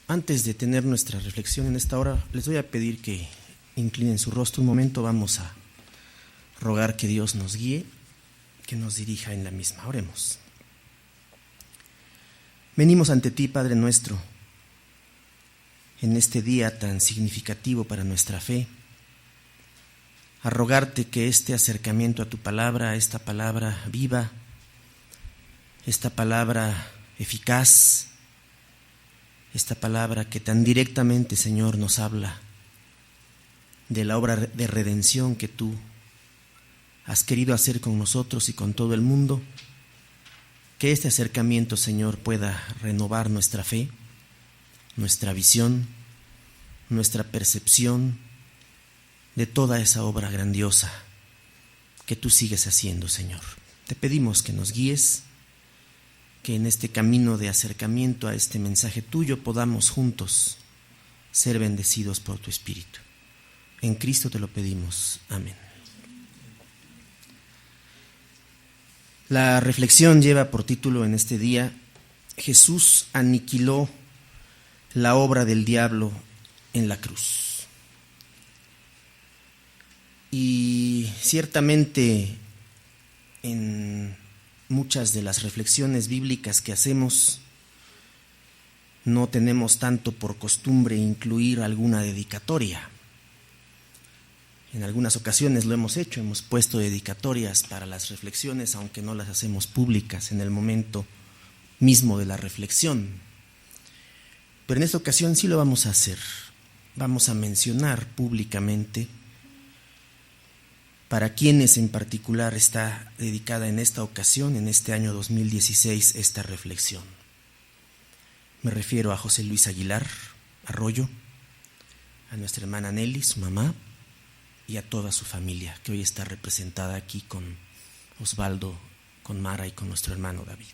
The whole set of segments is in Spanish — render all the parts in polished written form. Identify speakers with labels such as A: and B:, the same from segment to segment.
A: Antes de tener nuestra reflexión en esta hora, les voy a pedir que inclinen su rostro un momento. Vamos a rogar que Dios nos guíe, que nos dirija en la misma. Oremos. Venimos ante ti, Padre nuestro, en este día tan significativo para nuestra fe, a rogarte que este acercamiento a tu palabra, esta palabra viva, esta palabra eficaz, esta palabra que tan directamente, Señor, nos habla de la obra de redención que tú has querido hacer con nosotros y con todo el mundo, que este acercamiento, Señor, pueda renovar nuestra fe, nuestra visión, nuestra percepción de toda esa obra grandiosa que tú sigues haciendo, Señor. Te pedimos que nos guíes, que en este camino de acercamiento a este mensaje tuyo podamos juntos ser bendecidos por tu Espíritu. En Cristo te lo pedimos. Amén. La reflexión lleva por título en este día: Jesús aniquiló la obra del diablo en la cruz. Y ciertamente en muchas de las reflexiones bíblicas que hacemos no tenemos tanto por costumbre incluir alguna dedicatoria. En algunas ocasiones lo hemos hecho, hemos puesto dedicatorias para las reflexiones, aunque no las hacemos públicas en el momento mismo de la reflexión. Pero en esta ocasión sí lo vamos a hacer. Vamos a mencionar públicamente para quienes en particular está dedicada en esta ocasión, en este año 2016, esta reflexión. Me refiero a José Luis Aguilar Arroyo, a nuestra hermana Nelly, su mamá, y a toda su familia, que hoy está representada aquí con Osvaldo, con Mara y con nuestro hermano David.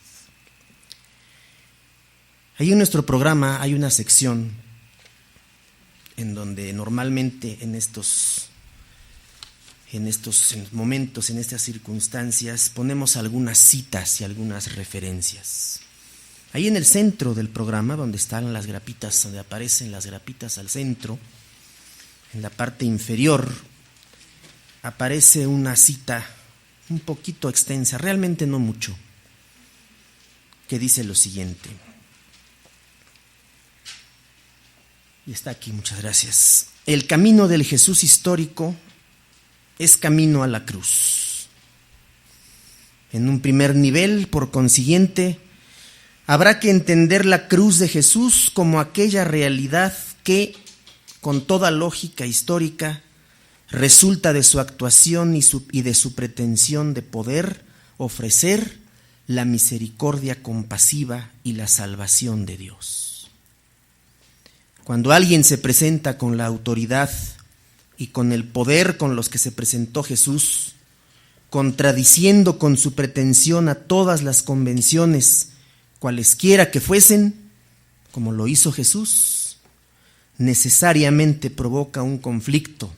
A: Ahí en nuestro programa hay una sección en donde normalmente en estos momentos, en estas circunstancias, ponemos algunas citas y algunas referencias. Ahí en el centro del programa, donde están las grapitas, donde aparecen las grapitas al centro, en la parte inferior, aparece una cita un poquito extensa, realmente no mucho, que dice lo siguiente. Y está aquí, muchas gracias. El camino del Jesús histórico es camino a la cruz. En un primer nivel, por consiguiente, habrá que entender la cruz de Jesús como aquella realidad que, con toda lógica histórica, resulta de su actuación y de su pretensión de poder ofrecer la misericordia compasiva y la salvación de Dios. Cuando alguien se presenta con la autoridad y con el poder con los que se presentó Jesús, contradiciendo con su pretensión a todas las convenciones, cualesquiera que fuesen, como lo hizo Jesús, necesariamente provoca un conflicto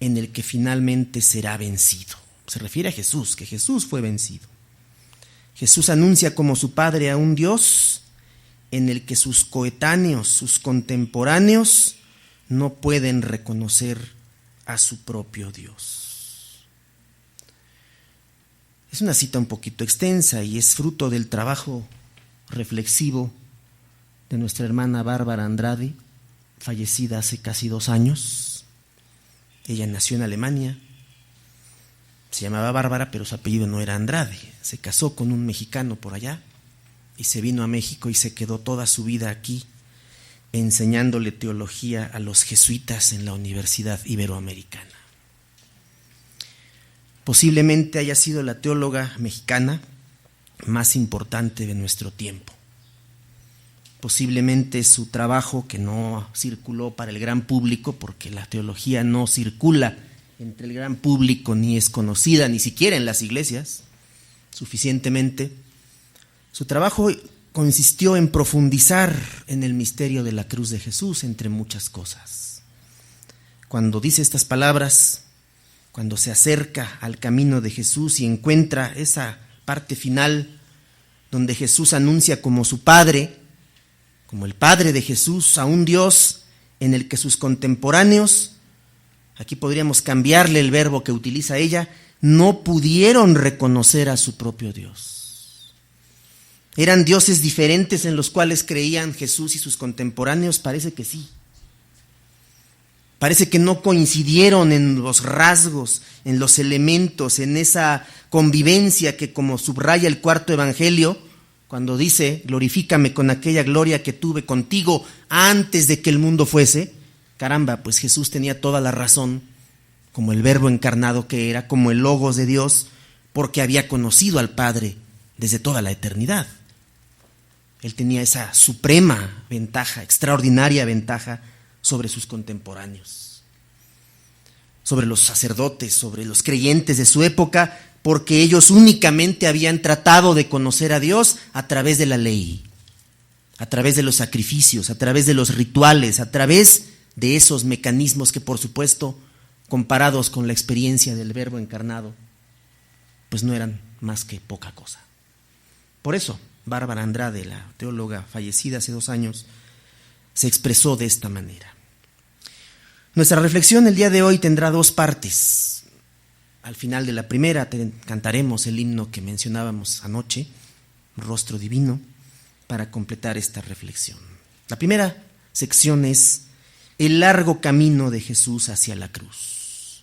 A: en el que finalmente será vencido. Se refiere a Jesús, que Jesús fue vencido. Jesús anuncia como su Padre a un Dios en el que sus coetáneos, sus contemporáneos, no pueden reconocer a su propio Dios. Es una cita un poquito extensa y es fruto del trabajo reflexivo de nuestra hermana Bárbara Andrade, fallecida hace casi 2 años. Ella nació en Alemania, se llamaba Bárbara, pero su apellido no era Andrade. Se casó con un mexicano por allá y se vino a México y se quedó toda su vida aquí, enseñándole teología a los jesuitas en la Universidad Iberoamericana. Posiblemente haya sido la teóloga mexicana más importante de nuestro tiempo. Posiblemente su trabajo, que no circuló para el gran público, porque la teología no circula entre el gran público ni es conocida, ni siquiera en las iglesias, suficientemente, su trabajo consistió en profundizar en el misterio de la cruz de Jesús, entre muchas cosas. Cuando dice estas palabras, cuando se acerca al camino de Jesús y encuentra esa parte final donde Jesús anuncia como su Padre como el Padre de Jesús, a un Dios en el que sus contemporáneos, aquí podríamos cambiarle el verbo que utiliza ella, no pudieron reconocer a su propio Dios. ¿Eran dioses diferentes en los cuales creían Jesús y sus contemporáneos? Parece que sí. Parece que no coincidieron en los rasgos, en los elementos, en esa convivencia que, como subraya el cuarto evangelio, cuando dice, glorifícame con aquella gloria que tuve contigo antes de que el mundo fuese. Caramba, pues Jesús tenía toda la razón, como el verbo encarnado que era, como el logos de Dios, porque había conocido al Padre desde toda la eternidad. Él tenía esa suprema ventaja, extraordinaria ventaja sobre sus contemporáneos, sobre los sacerdotes, sobre los creyentes de su época, porque ellos únicamente habían tratado de conocer a Dios a través de la ley, a través de los sacrificios, a través de los rituales, a través de esos mecanismos que, por supuesto, comparados con la experiencia del Verbo encarnado, pues no eran más que poca cosa. Por eso, Bárbara Andrade, la teóloga fallecida hace 2 años, se expresó de esta manera. Nuestra reflexión el día de hoy tendrá 2 partes. Al final de la primera cantaremos el himno que mencionábamos anoche, Rostro Divino, para completar esta reflexión. La primera sección es el largo camino de Jesús hacia la cruz.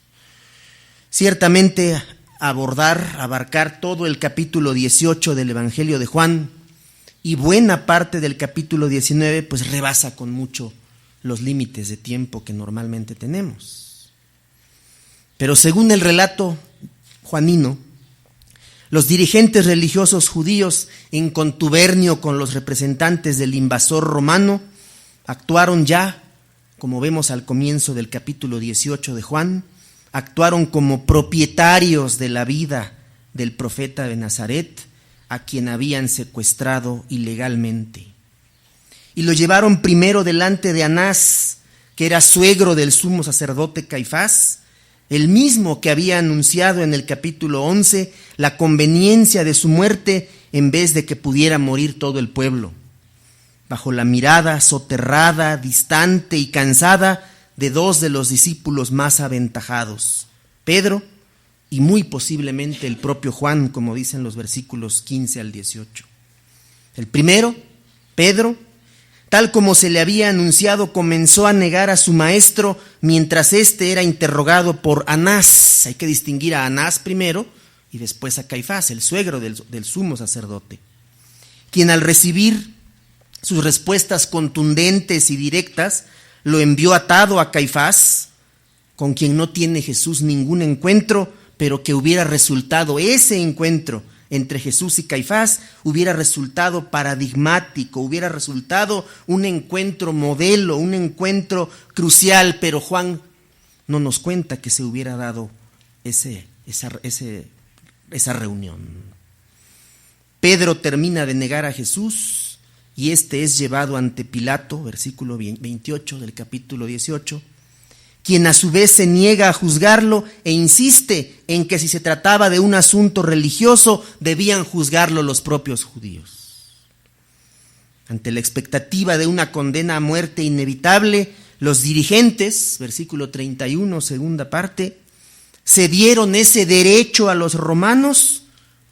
A: Ciertamente abarcar todo el capítulo 18 del Evangelio de Juan y buena parte del capítulo 19 pues rebasa con mucho los límites de tiempo que normalmente tenemos. Pero según el relato juanino, los dirigentes religiosos judíos, en contubernio con los representantes del invasor romano, actuaron ya, como vemos al comienzo del capítulo 18 de Juan, actuaron como propietarios de la vida del profeta de Nazaret, a quien habían secuestrado ilegalmente. Y lo llevaron primero delante de Anás, que era suegro del sumo sacerdote Caifás, el mismo que había anunciado en el capítulo 11 la conveniencia de su muerte en vez de que pudiera morir todo el pueblo, bajo la mirada soterrada, distante y cansada de 2 de los discípulos más aventajados, Pedro y muy posiblemente el propio Juan, como dicen los versículos 15 al 18. El primero, Pedro, tal como se le había anunciado, comenzó a negar a su maestro mientras éste era interrogado por Anás. Hay que distinguir a Anás primero y después a Caifás, el suegro del sumo sacerdote, quien al recibir sus respuestas contundentes y directas lo envió atado a Caifás, con quien no tiene Jesús ningún encuentro, pero que hubiera resultado ese encuentro entre Jesús y Caifás, hubiera resultado paradigmático, hubiera resultado un encuentro modelo, un encuentro crucial, pero Juan no nos cuenta que se hubiera dado esa reunión. Pedro termina de negar a Jesús y este es llevado ante Pilato, versículo 28 del capítulo 18, quien a su vez se niega a juzgarlo e insiste en que si se trataba de un asunto religioso, debían juzgarlo los propios judíos. Ante la expectativa de una condena a muerte inevitable, los dirigentes, versículo 31, segunda parte, cedieron ese derecho a los romanos,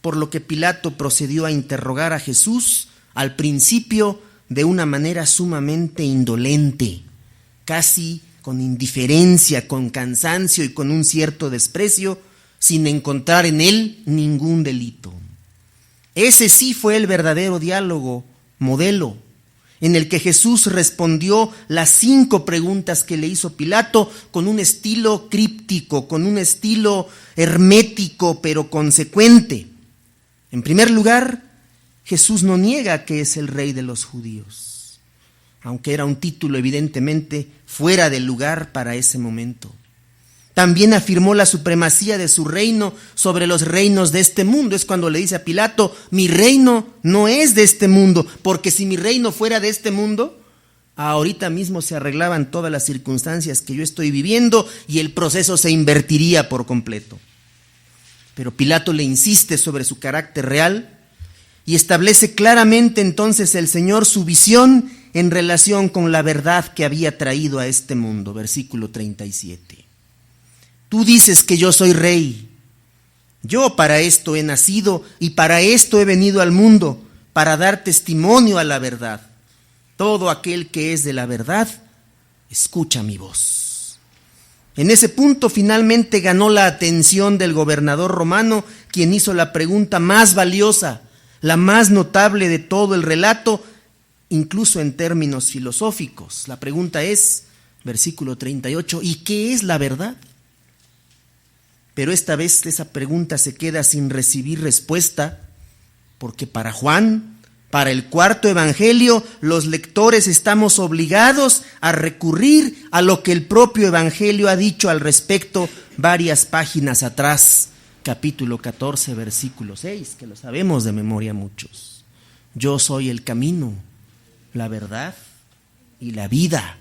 A: por lo que Pilato procedió a interrogar a Jesús al principio de una manera sumamente indolente, casi con indiferencia, con cansancio y con un cierto desprecio, sin encontrar en él ningún delito. Ese sí fue el verdadero diálogo, modelo, en el que Jesús respondió las 5 preguntas que le hizo Pilato con un estilo críptico, con un estilo hermético, pero consecuente. En primer lugar, Jesús no niega que es el rey de los judíos, aunque era un título evidentemente fuera de lugar para ese momento. También afirmó la supremacía de su reino sobre los reinos de este mundo. Es cuando le dice a Pilato, mi reino no es de este mundo, porque si mi reino fuera de este mundo, ahorita mismo se arreglaban todas las circunstancias que yo estoy viviendo y el proceso se invertiría por completo. Pero Pilato le insiste sobre su carácter real y establece claramente entonces el Señor su visión en relación con la verdad que había traído a este mundo. Versículo 37. Tú dices que yo soy rey. Yo para esto he nacido y para esto he venido al mundo, para dar testimonio a la verdad. Todo aquel que es de la verdad, escucha mi voz. En ese punto finalmente ganó la atención del gobernador romano, quien hizo la pregunta más valiosa, la más notable de todo el relato, incluso en términos filosóficos. La pregunta es, versículo 38, ¿y qué es la verdad? Pero esta vez esa pregunta se queda sin recibir respuesta, porque para Juan, para el cuarto evangelio, los lectores estamos obligados a recurrir a lo que el propio evangelio ha dicho al respecto varias páginas atrás, capítulo 14, versículo 6, que lo sabemos de memoria muchos. Yo soy el camino, la verdad y la vida.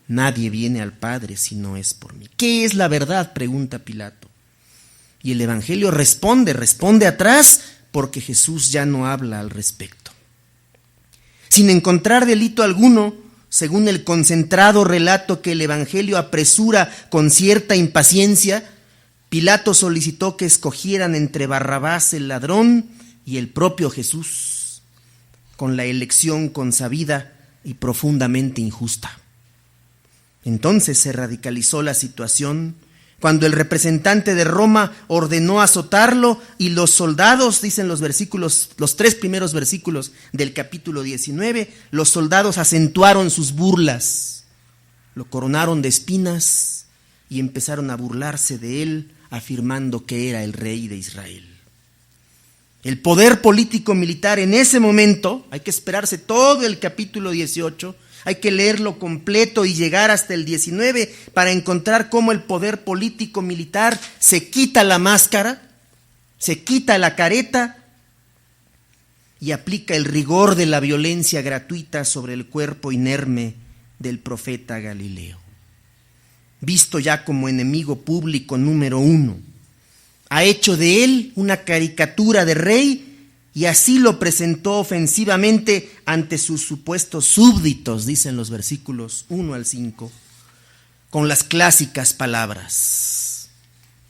A: Nadie viene al Padre si no es por mí. ¿Qué es la verdad?, pregunta Pilato. Y el evangelio responde atrás, porque Jesús ya no habla al respecto. Sin encontrar delito alguno, según el concentrado relato que el evangelio apresura con cierta impaciencia, Pilato solicitó que escogieran entre Barrabás el ladrón y el propio Jesús, con la elección consabida y profundamente injusta. Entonces se radicalizó la situación cuando el representante de Roma ordenó azotarlo y los soldados, dicen los tres primeros versículos del capítulo 19, los soldados acentuaron sus burlas, lo coronaron de espinas y empezaron a burlarse de él, afirmando que era el rey de Israel. El poder político militar en ese momento, hay que esperarse todo el capítulo 18, hay que leerlo completo y llegar hasta el 19 para encontrar cómo el poder político militar se quita la máscara, se quita la careta y aplica el rigor de la violencia gratuita sobre el cuerpo inerme del profeta Galileo. Visto ya como enemigo público número 1, ha hecho de él una caricatura de rey y así lo presentó ofensivamente ante sus supuestos súbditos, dicen los versículos 1 al 5, con las clásicas palabras.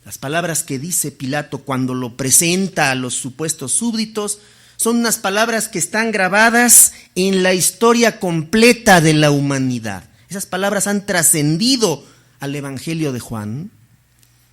A: Las palabras que dice Pilato cuando lo presenta a los supuestos súbditos son unas palabras que están grabadas en la historia completa de la humanidad. Esas palabras han trascendido al Evangelio de Juan,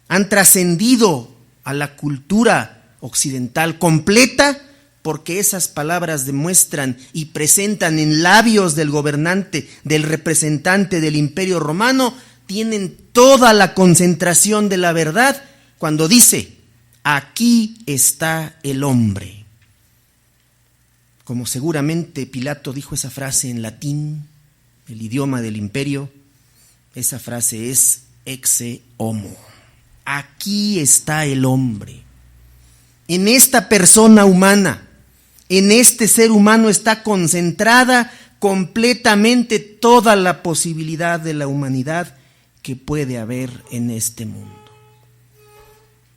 A: han trascendido a la cultura occidental completa, porque esas palabras demuestran y presentan en labios del gobernante, del representante del Imperio Romano, tienen toda la concentración de la verdad cuando dice, aquí está el hombre. Como seguramente Pilato dijo esa frase en latín, el idioma del imperio, esa frase es exe homo. Aquí está el hombre. En esta persona humana, en este ser humano está concentrada completamente toda la posibilidad de la humanidad que puede haber en este mundo.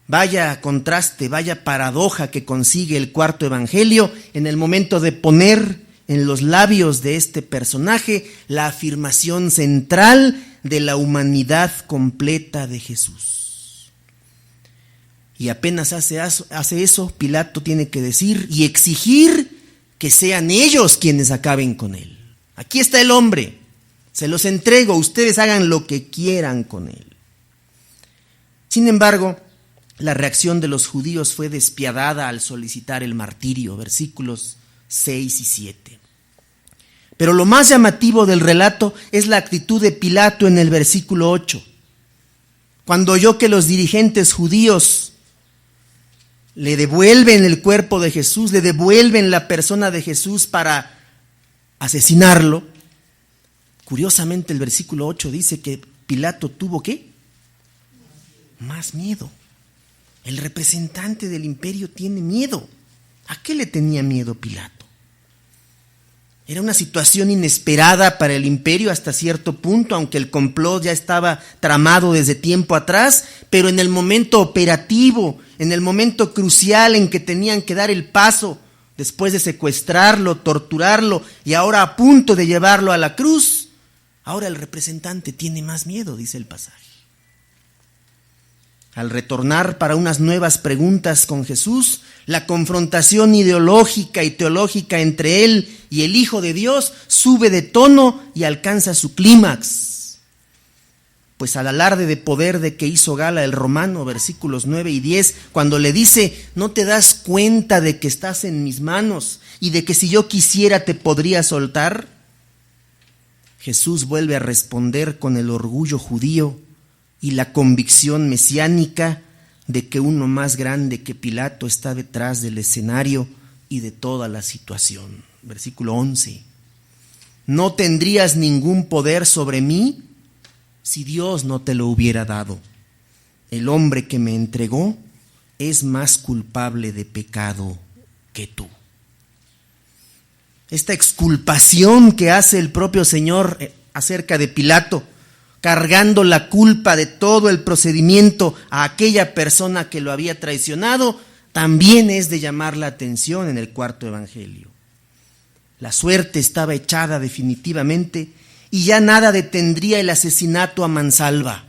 A: Vaya contraste, vaya paradoja que consigue el cuarto evangelio en el momento de poner en los labios de este personaje la afirmación central de la humanidad completa de Jesús. Y apenas hace eso, Pilato tiene que decir y exigir que sean ellos quienes acaben con él. Aquí está el hombre, se los entrego, ustedes hagan lo que quieran con él. Sin embargo, la reacción de los judíos fue despiadada al solicitar el martirio, versículos 6 y 7. Pero lo más llamativo del relato es la actitud de Pilato en el versículo 8. Cuando oyó que los dirigentes judíos le devuelven el cuerpo de Jesús, le devuelven la persona de Jesús para asesinarlo. Curiosamente el versículo 8 dice que Pilato tuvo ¿qué? Más miedo. El representante del imperio tiene miedo. ¿A qué le tenía miedo Pilato? Era una situación inesperada para el imperio hasta cierto punto, aunque el complot ya estaba tramado desde tiempo atrás, pero en el momento operativo, en el momento crucial en que tenían que dar el paso después de secuestrarlo, torturarlo y ahora a punto de llevarlo a la cruz, ahora el representante tiene más miedo, dice el pasaje. Al retornar para unas nuevas preguntas con Jesús, la confrontación ideológica y teológica entre él y el Hijo de Dios sube de tono y alcanza su clímax. Pues al alarde de poder de que hizo gala el romano, versículos 9 y 10, cuando le dice: ¿no te das cuenta de que estás en mis manos y de que si yo quisiera te podría soltar? Jesús vuelve a responder con el orgullo judío y la convicción mesiánica de que uno más grande que Pilato está detrás del escenario y de toda la situación. Versículo 11. No tendrías ningún poder sobre mí si Dios no te lo hubiera dado. El hombre que me entregó es más culpable de pecado que tú. Esta exculpación que hace el propio Señor acerca de Pilato, cargando la culpa de todo el procedimiento a aquella persona que lo había traicionado, también es de llamar la atención en el cuarto evangelio. La suerte estaba echada definitivamente y ya nada detendría el asesinato a mansalva.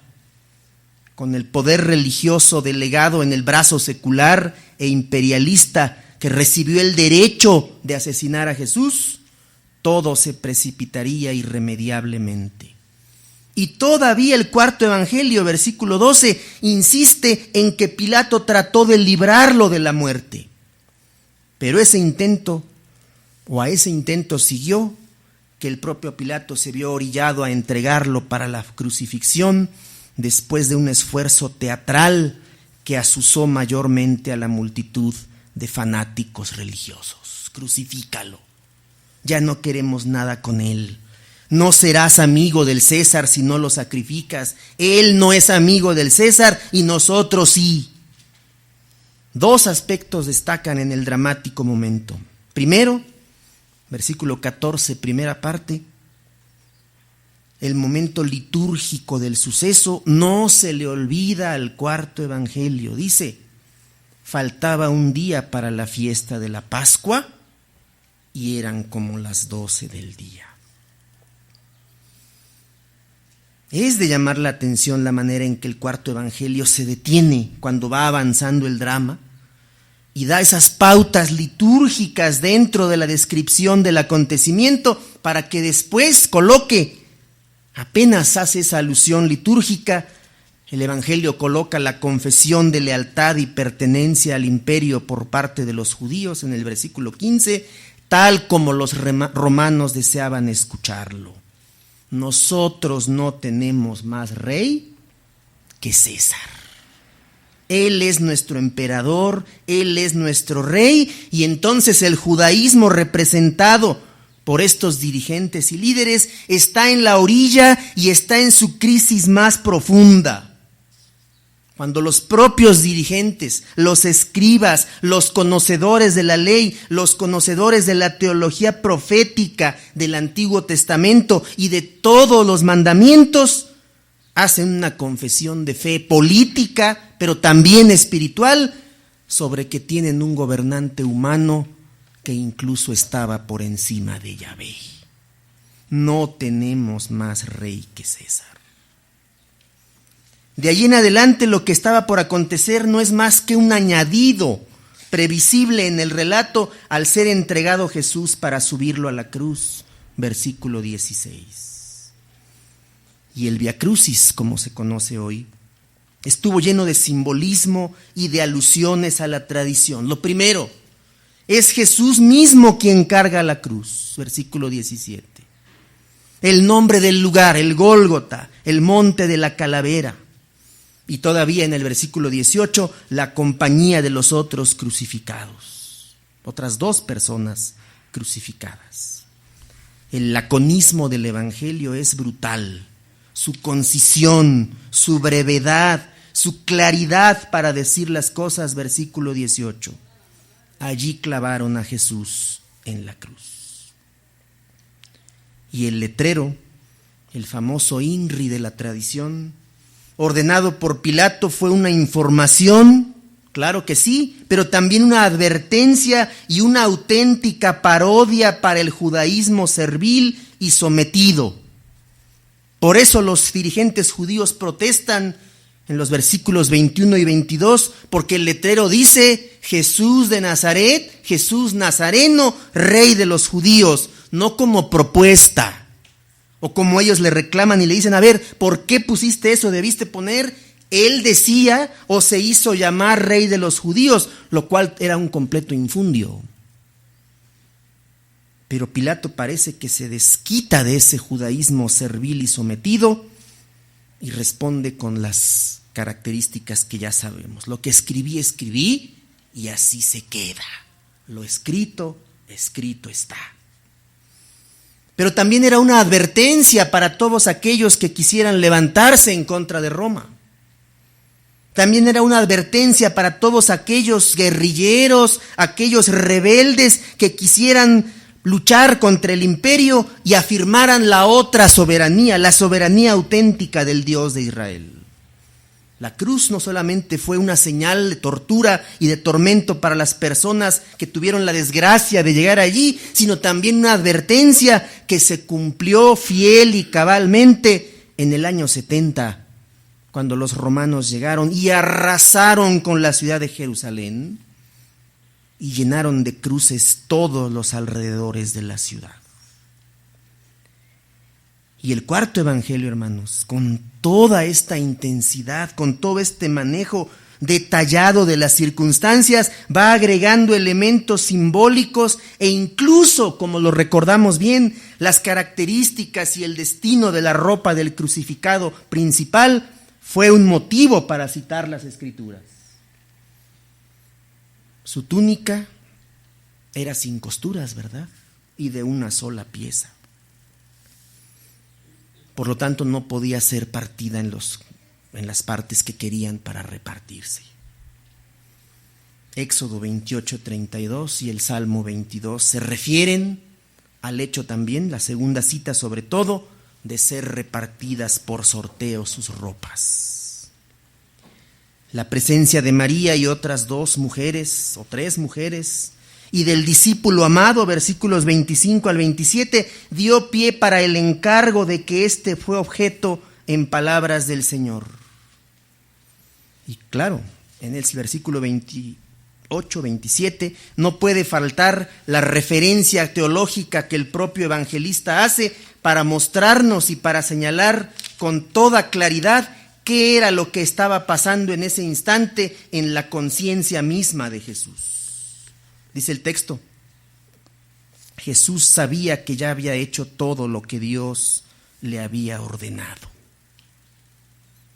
A: Con el poder religioso delegado en el brazo secular e imperialista que recibió el derecho de asesinar a Jesús, todo se precipitaría irremediablemente. Y todavía el cuarto evangelio, versículo 12, insiste en que Pilato trató de librarlo de la muerte. Pero a ese intento siguió que el propio Pilato se vio orillado a entregarlo para la crucifixión después de un esfuerzo teatral que azuzó mayormente a la multitud de fanáticos religiosos. Crucifícalo. Ya no queremos nada con él. No serás amigo del César si no lo sacrificas. Él no es amigo del César y nosotros sí. Dos aspectos destacan en el dramático momento. Primero, versículo 14, primera parte, el momento litúrgico del suceso no se le olvida al cuarto evangelio. Dice: faltaba un día para la fiesta de la Pascua y eran como las 12 del día. Es de llamar la atención la manera en que el cuarto evangelio se detiene cuando va avanzando el drama y da esas pautas litúrgicas dentro de la descripción del acontecimiento para que después coloque, apenas hace esa alusión litúrgica, el evangelio coloca la confesión de lealtad y pertenencia al imperio por parte de los judíos en el versículo 15, tal como los romanos deseaban escucharlo. Nosotros no tenemos más rey que César. Él es nuestro emperador, Él es nuestro rey, y entonces el judaísmo representado por estos dirigentes y líderes está en la orilla y está en su crisis más profunda. Cuando los propios dirigentes, los escribas, los conocedores de la ley, los conocedores de la teología profética del Antiguo Testamento y de todos los mandamientos, hacen una confesión de fe política, pero también espiritual, sobre que tienen un gobernante humano que incluso estaba por encima de Yahvé. No tenemos más rey que César. De allí en adelante lo que estaba por acontecer no es más que un añadido previsible en el relato al ser entregado Jesús para subirlo a la cruz, versículo 16. Y el Via Crucis, como se conoce hoy, estuvo lleno de simbolismo y de alusiones a la tradición. Lo primero, es Jesús mismo quien carga la cruz, versículo 17. El nombre del lugar, el Gólgota, el monte de la calavera. Y todavía en el versículo 18, la compañía de los otros crucificados. Otras 2 personas crucificadas. El laconismo del evangelio es brutal. Su concisión, su brevedad, su claridad para decir las cosas, versículo 18. Allí clavaron a Jesús en la cruz. Y el letrero, el famoso INRI de la tradición, ordenado por Pilato, fue una información Claro que sí, pero también una advertencia y una auténtica parodia para el judaísmo servil y sometido. Por eso los dirigentes judíos protestan en los versículos 21 y 22, porque el letrero dice: Jesús de Nazaret, Jesús Nazareno, Rey de los judíos, no como propuesta, o como ellos le reclaman y le dicen: a ver, ¿por qué pusiste eso? Debiste poner: Él decía o se hizo llamar Rey de los judíos, lo cual era un completo infundio. Pero Pilato parece que se desquita de ese judaísmo servil y sometido y responde con las características que ya sabemos. Lo que escribí, escribí y así se queda. Lo escrito, escrito está. Pero también era una advertencia para todos aquellos que quisieran levantarse en contra de Roma. También era una advertencia para todos aquellos guerrilleros, aquellos rebeldes que quisieran luchar contra el imperio y afirmaran la otra soberanía, la soberanía auténtica del Dios de Israel. La cruz no solamente fue una señal de tortura y de tormento para las personas que tuvieron la desgracia de llegar allí, sino también una advertencia que se cumplió fiel y cabalmente en el año 70, cuando los romanos llegaron y arrasaron con la ciudad de Jerusalén y llenaron de cruces todos los alrededores de la ciudad. Y el cuarto evangelio, hermanos, con toda esta intensidad, con todo este manejo detallado de las circunstancias, va agregando elementos simbólicos e incluso, como lo recordamos bien, las características y el destino de la ropa del crucificado principal fue un motivo para citar las Escrituras. Su túnica era sin costuras, ¿verdad? Y de una sola pieza. Por lo tanto, no podía ser partida en las partes que querían para repartirse. Éxodo 28:32 y el Salmo 22 se refieren al hecho también, la segunda cita sobre todo, de ser repartidas por sorteo sus ropas. La presencia de María y otras 2 mujeres o 3 mujeres y del discípulo amado, versículos 25 al 27, dio pie para el encargo de que éste fue objeto en palabras del Señor. Y claro, en el versículo 28, 27, no puede faltar la referencia teológica que el propio evangelista hace para mostrarnos y para señalar con toda claridad qué era lo que estaba pasando en ese instante en la conciencia misma de Jesús. Dice el texto: Jesús sabía que ya había hecho todo lo que Dios le había ordenado.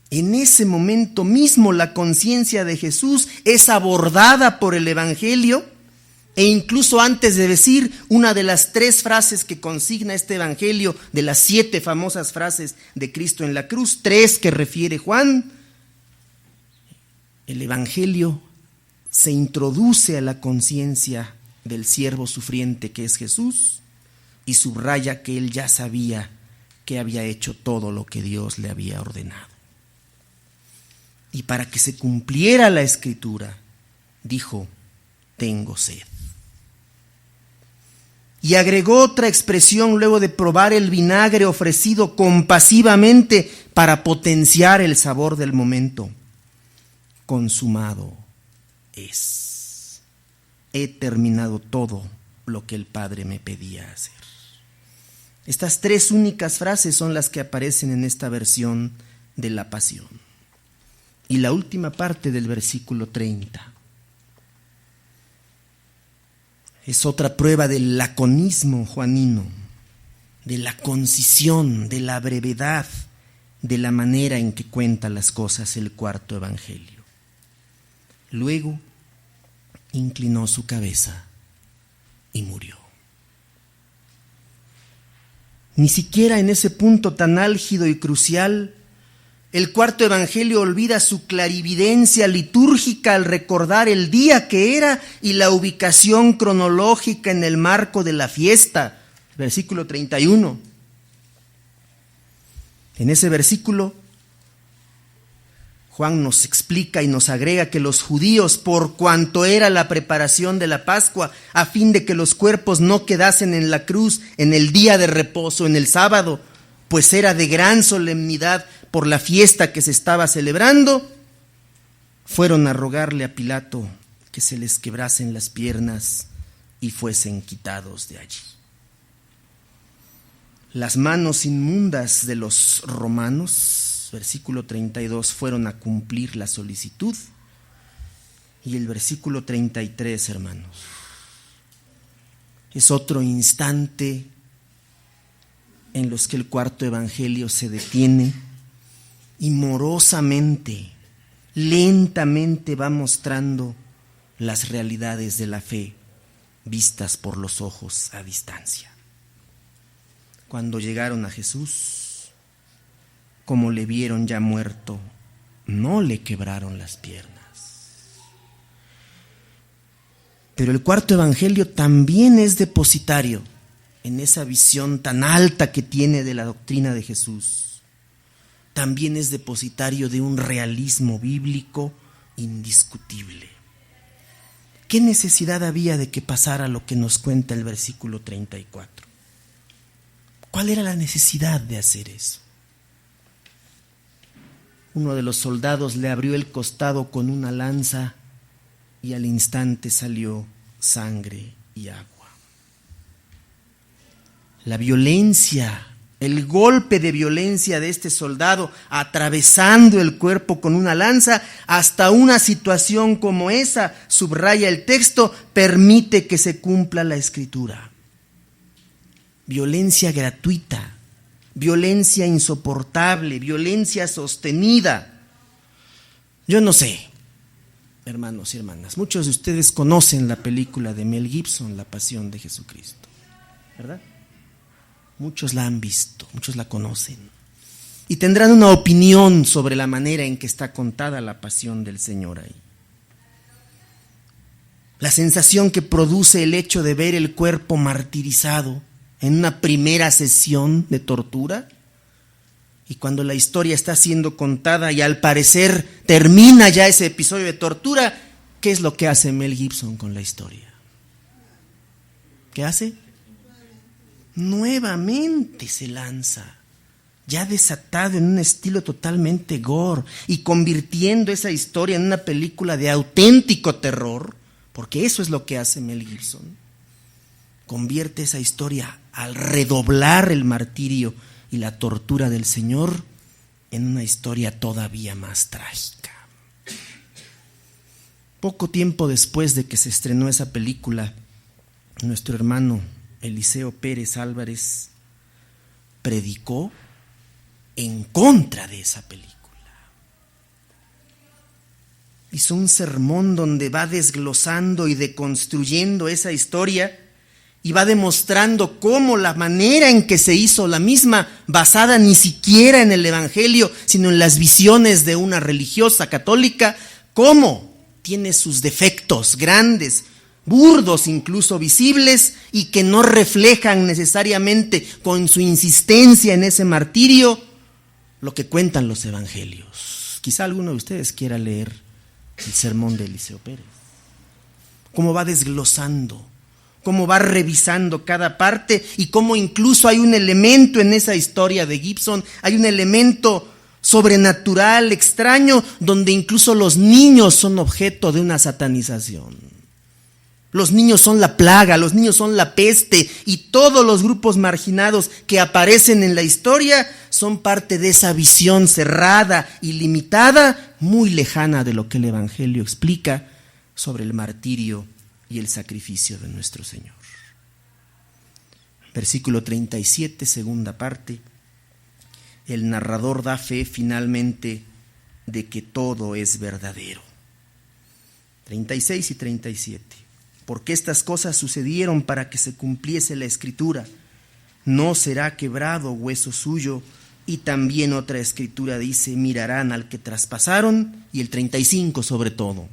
A: En ese momento mismo la conciencia de Jesús es abordada por el Evangelio, e incluso antes de decir una de las 3 frases que consigna este Evangelio, de las 7 famosas frases de Cristo en la cruz, 3 que refiere Juan, el Evangelio se introduce a la conciencia del siervo sufriente que es Jesús y subraya que él ya sabía que había hecho todo lo que Dios le había ordenado. Y para que se cumpliera la Escritura, dijo: tengo sed. Y agregó otra expresión luego de probar el vinagre ofrecido compasivamente para potenciar el sabor del momento: consumado es. He terminado todo lo que el Padre me pedía hacer. Estas 3 únicas frases son las que aparecen en esta versión de la Pasión. Y la última parte del versículo 30 es otra prueba del laconismo juanino, de la concisión, de la brevedad, de la manera en que cuenta las cosas el cuarto evangelio. Luego inclinó su cabeza y murió. Ni siquiera en ese punto tan álgido y crucial, el cuarto evangelio olvida su clarividencia litúrgica al recordar el día que era y la ubicación cronológica en el marco de la fiesta. Versículo 31. En ese versículo, Juan nos explica y nos agrega que los judíos, por cuanto era la preparación de la Pascua, a fin de que los cuerpos no quedasen en la cruz en el día de reposo, en el sábado, pues era de gran solemnidad por la fiesta que se estaba celebrando, fueron a rogarle a Pilato que se les quebrasen las piernas y fuesen quitados de allí. Las manos inmundas de los romanos, versículo 32, fueron a cumplir la solicitud. Y el versículo 33, hermanos, es otro instante en los que el cuarto evangelio se detiene y morosamente, lentamente va mostrando las realidades de la fe vistas por los ojos a distancia. Cuando llegaron a Jesús, como le vieron ya muerto, no le quebraron las piernas. Pero el cuarto evangelio también es depositario en esa visión tan alta que tiene de la doctrina de Jesús. También es depositario de un realismo bíblico indiscutible. ¿Qué necesidad había de que pasara lo que nos cuenta el versículo 34? ¿Cuál era la necesidad de hacer eso? Uno de los soldados le abrió el costado con una lanza y al instante salió sangre y agua. La violencia, el golpe de violencia de este soldado atravesando el cuerpo con una lanza, hasta una situación como esa, subraya el texto, permite que se cumpla la escritura. Violencia gratuita, violencia insoportable, violencia sostenida. Yo no sé, hermanos y hermanas, muchos de ustedes conocen la película de Mel Gibson, La Pasión de Jesucristo, ¿verdad? Muchos la han visto, muchos la conocen y tendrán una opinión sobre la manera en que está contada la pasión del Señor ahí. La sensación que produce el hecho de ver el cuerpo martirizado en una primera sesión de tortura, y cuando la historia está siendo contada y al parecer termina ya ese episodio de tortura, ¿qué es lo que hace Mel Gibson con la historia? ¿Qué hace? Nuevamente se lanza, ya desatado en un estilo totalmente gore y convirtiendo esa historia en una película de auténtico terror, porque eso es lo que hace Mel Gibson. Convierte esa historia al redoblar el martirio y la tortura del Señor en una historia todavía más trágica. Poco tiempo después de que se estrenó esa película, nuestro hermano Eliseo Pérez Álvarez predicó en contra de esa película. Hizo un sermón donde va desglosando y deconstruyendo esa historia y va demostrando cómo la manera en que se hizo la misma, basada ni siquiera en el Evangelio, sino en las visiones de una religiosa católica, cómo tiene sus defectos grandes, burdos incluso visibles, y que no reflejan necesariamente con su insistencia en ese martirio lo que cuentan los evangelios. Quizá alguno de ustedes quiera leer el sermón de Eliseo Pérez. Cómo va desglosando, cómo va revisando cada parte y cómo incluso hay un elemento en esa historia de Gibson, hay un elemento sobrenatural, extraño, donde incluso los niños son objeto de una satanización. Los niños son la plaga, los niños son la peste, y todos los grupos marginados que aparecen en la historia son parte de esa visión cerrada y limitada, muy lejana de lo que el Evangelio explica sobre el martirio y el sacrificio de nuestro Señor. Versículo 37, segunda parte. El narrador da fe finalmente de que todo es verdadero. 36 y 37. Porque estas cosas sucedieron para que se cumpliese la escritura. No será quebrado hueso suyo. Y también otra escritura dice, mirarán al que traspasaron. Y el 35 sobre todo.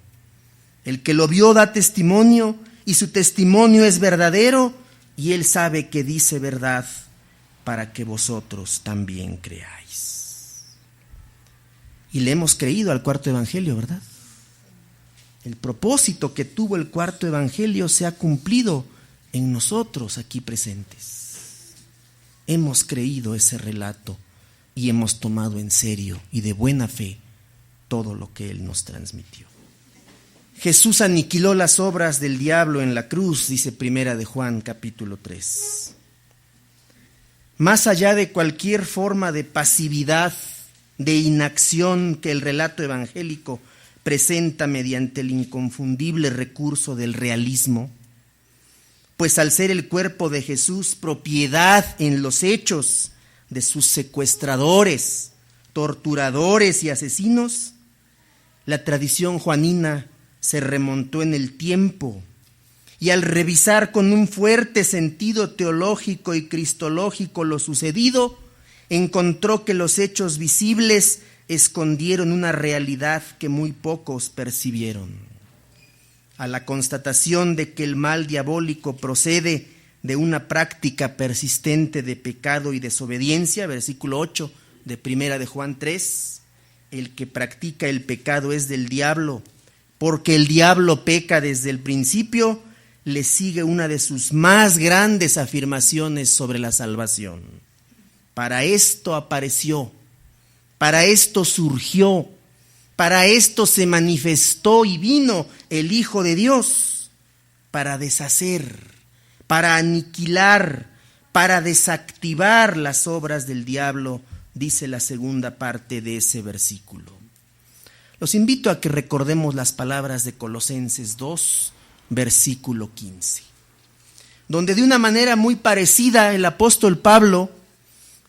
A: El que lo vio da testimonio y su testimonio es verdadero y él sabe que dice verdad para que vosotros también creáis. Y le hemos creído al cuarto evangelio, ¿verdad? El propósito que tuvo el cuarto evangelio se ha cumplido en nosotros aquí presentes. Hemos creído ese relato y hemos tomado en serio y de buena fe todo lo que él nos transmitió. Jesús aniquiló las obras del diablo en la cruz, dice Primera de Juan capítulo 3. Más allá de cualquier forma de pasividad, de inacción que el relato evangélico presenta mediante el inconfundible recurso del realismo, pues al ser el cuerpo de Jesús propiedad en los hechos de sus secuestradores, torturadores y asesinos, la tradición juanina se remontó en el tiempo y al revisar con un fuerte sentido teológico y cristológico lo sucedido, encontró que los hechos visibles escondieron una realidad que muy pocos percibieron. A la constatación de que el mal diabólico procede de una práctica persistente de pecado y desobediencia, versículo 8 de Primera de Juan 3, el que practica el pecado es del diablo, porque el diablo peca desde el principio, le sigue una de sus más grandes afirmaciones sobre la salvación. Para esto apareció, para esto surgió, para esto se manifestó y vino el Hijo de Dios, para deshacer, para aniquilar, para desactivar las obras del diablo, dice la segunda parte de ese versículo. Los invito a que recordemos las palabras de Colosenses 2, versículo 15, donde de una manera muy parecida el apóstol Pablo,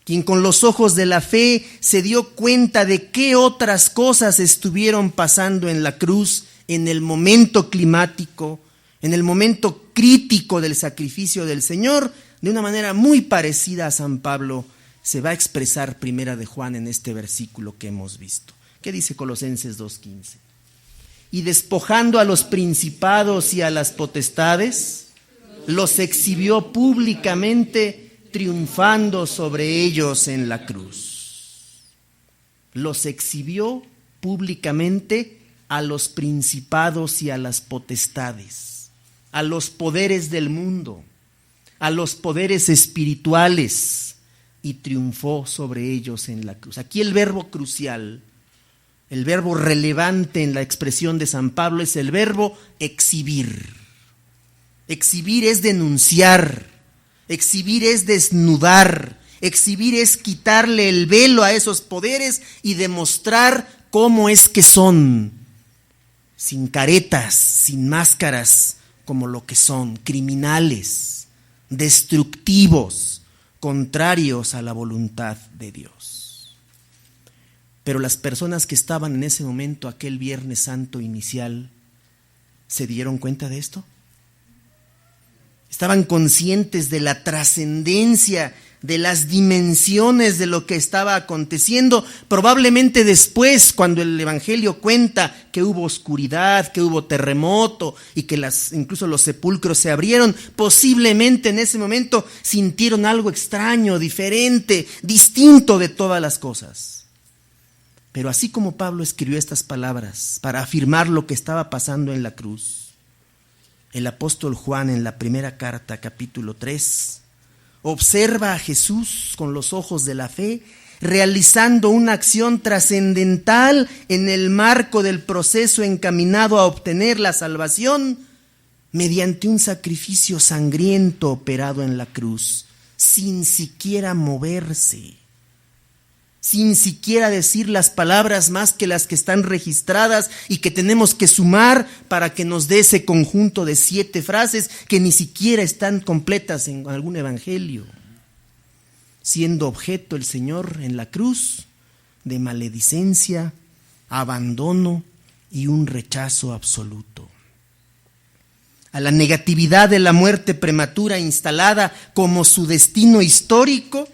A: quien con los ojos de la fe se dio cuenta de qué otras cosas estuvieron pasando en la cruz en el momento climático, en el momento crítico del sacrificio del Señor, de una manera muy parecida a San Pablo, se va a expresar Primera de Juan en este versículo que hemos visto. ¿Qué dice Colosenses 2:15? Y despojando a los principados y a las potestades, los exhibió públicamente, triunfando sobre ellos en la cruz. Los exhibió públicamente a los principados y a las potestades, a los poderes del mundo, a los poderes espirituales, y triunfó sobre ellos en la cruz. Aquí el verbo crucial, el verbo relevante en la expresión de San Pablo es el verbo exhibir. Exhibir es denunciar, exhibir es desnudar, exhibir es quitarle el velo a esos poderes y demostrar cómo es que son, sin caretas, sin máscaras, como lo que son, criminales, destructivos, contrarios a la voluntad de Dios. Pero las personas que estaban en ese momento, aquel Viernes Santo inicial, ¿se dieron cuenta de esto? Estaban conscientes de la trascendencia, de las dimensiones de lo que estaba aconteciendo. Probablemente después, cuando el Evangelio cuenta que hubo oscuridad, que hubo terremoto y que incluso los sepulcros se abrieron, posiblemente en ese momento sintieron algo extraño, diferente, distinto de todas las cosas. Pero así como Pablo escribió estas palabras para afirmar lo que estaba pasando en la cruz, el apóstol Juan en la primera carta, capítulo 3, observa a Jesús con los ojos de la fe, realizando una acción trascendental en el marco del proceso encaminado a obtener la salvación mediante un sacrificio sangriento operado en la cruz, sin siquiera moverse, sin siquiera decir las palabras más que las que están registradas y que tenemos que sumar para que nos dé ese conjunto de 7 frases que ni siquiera están completas en algún evangelio. Siendo objeto el Señor en la cruz de maledicencia, abandono y un rechazo absoluto. A la negatividad de la muerte prematura instalada como su destino histórico,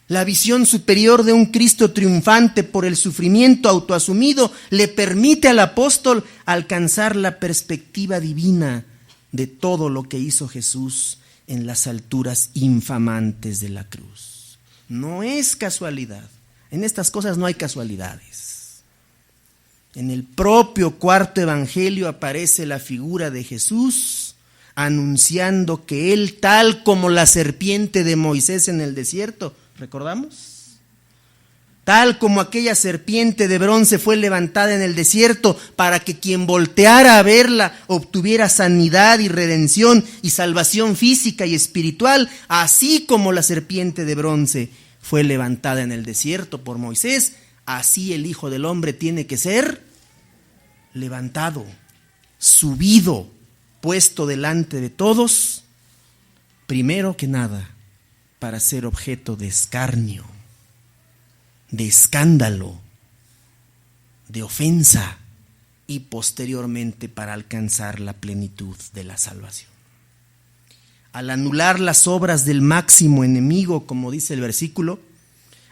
A: la visión superior de un Cristo triunfante por el sufrimiento autoasumido le permite al apóstol alcanzar la perspectiva divina de todo lo que hizo Jesús en las alturas infamantes de la cruz. No es casualidad. En estas cosas no hay casualidades. En el propio cuarto evangelio aparece la figura de Jesús anunciando que Él, tal como la serpiente de Moisés en el desierto, ¿recordamos? Tal como aquella serpiente de bronce fue levantada en el desierto para que quien volteara a verla obtuviera sanidad y redención y salvación física y espiritual, así como la serpiente de bronce fue levantada en el desierto por Moisés, así el Hijo del Hombre tiene que ser levantado, subido, puesto delante de todos, primero que nada, para ser objeto de escarnio, de escándalo, de ofensa y posteriormente para alcanzar la plenitud de la salvación. Al anular las obras del máximo enemigo, como dice el versículo,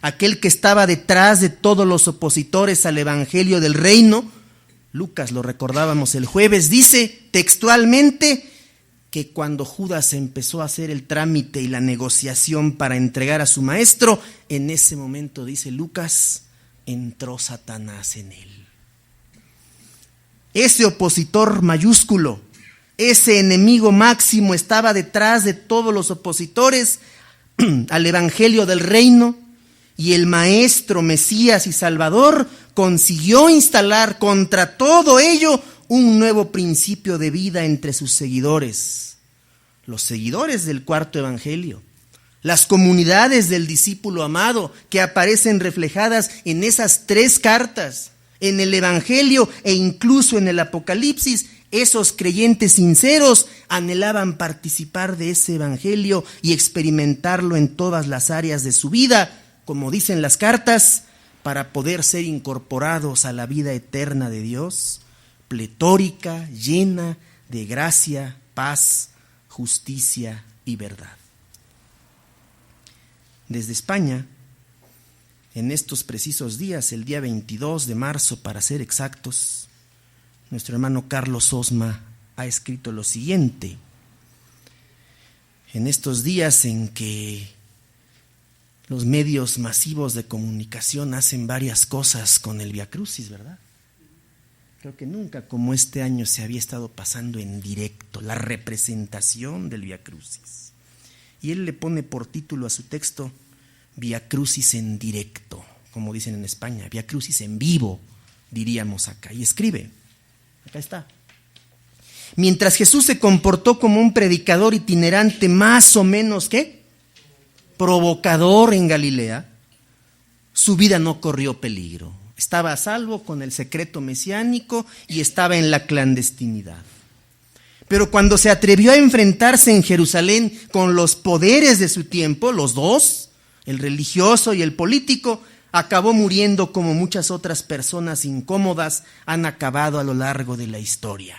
A: aquel que estaba detrás de todos los opositores al evangelio del reino, Lucas, lo recordábamos el jueves, dice textualmente que cuando Judas empezó a hacer el trámite y la negociación para entregar a su maestro, en ese momento, dice Lucas, entró Satanás en él. Ese opositor mayúsculo, ese enemigo máximo estaba detrás de todos los opositores al evangelio del reino, y el maestro, Mesías y Salvador consiguió instalar contra todo ello un nuevo principio de vida entre sus seguidores, los seguidores del cuarto evangelio, las comunidades del discípulo amado que aparecen reflejadas en esas 3 cartas, en el evangelio e incluso en el Apocalipsis. Esos creyentes sinceros anhelaban participar de ese evangelio y experimentarlo en todas las áreas de su vida, como dicen las cartas, para poder ser incorporados a la vida eterna de Dios, pletórica, llena de gracia, paz, justicia y verdad. Desde España, en estos precisos días, el día 22 de marzo para ser exactos, nuestro hermano Carlos Osma ha escrito lo siguiente: en estos días en que los medios masivos de comunicación hacen varias cosas con el Vía Crucis, ¿verdad? Creo que nunca como este año se había estado pasando en directo la representación del Vía Crucis. Y él le pone por título a su texto Vía Crucis en directo, como dicen en España, Vía Crucis en vivo, diríamos acá. Y escribe, acá está: mientras Jesús se comportó como un predicador itinerante más o menos, ¿qué?, provocador en Galilea, su vida no corrió peligro. Estaba a salvo con el secreto mesiánico y estaba en la clandestinidad. Pero cuando se atrevió a enfrentarse en Jerusalén con los poderes de su tiempo, los dos, el religioso y el político, acabó muriendo como muchas otras personas incómodas han acabado a lo largo de la historia.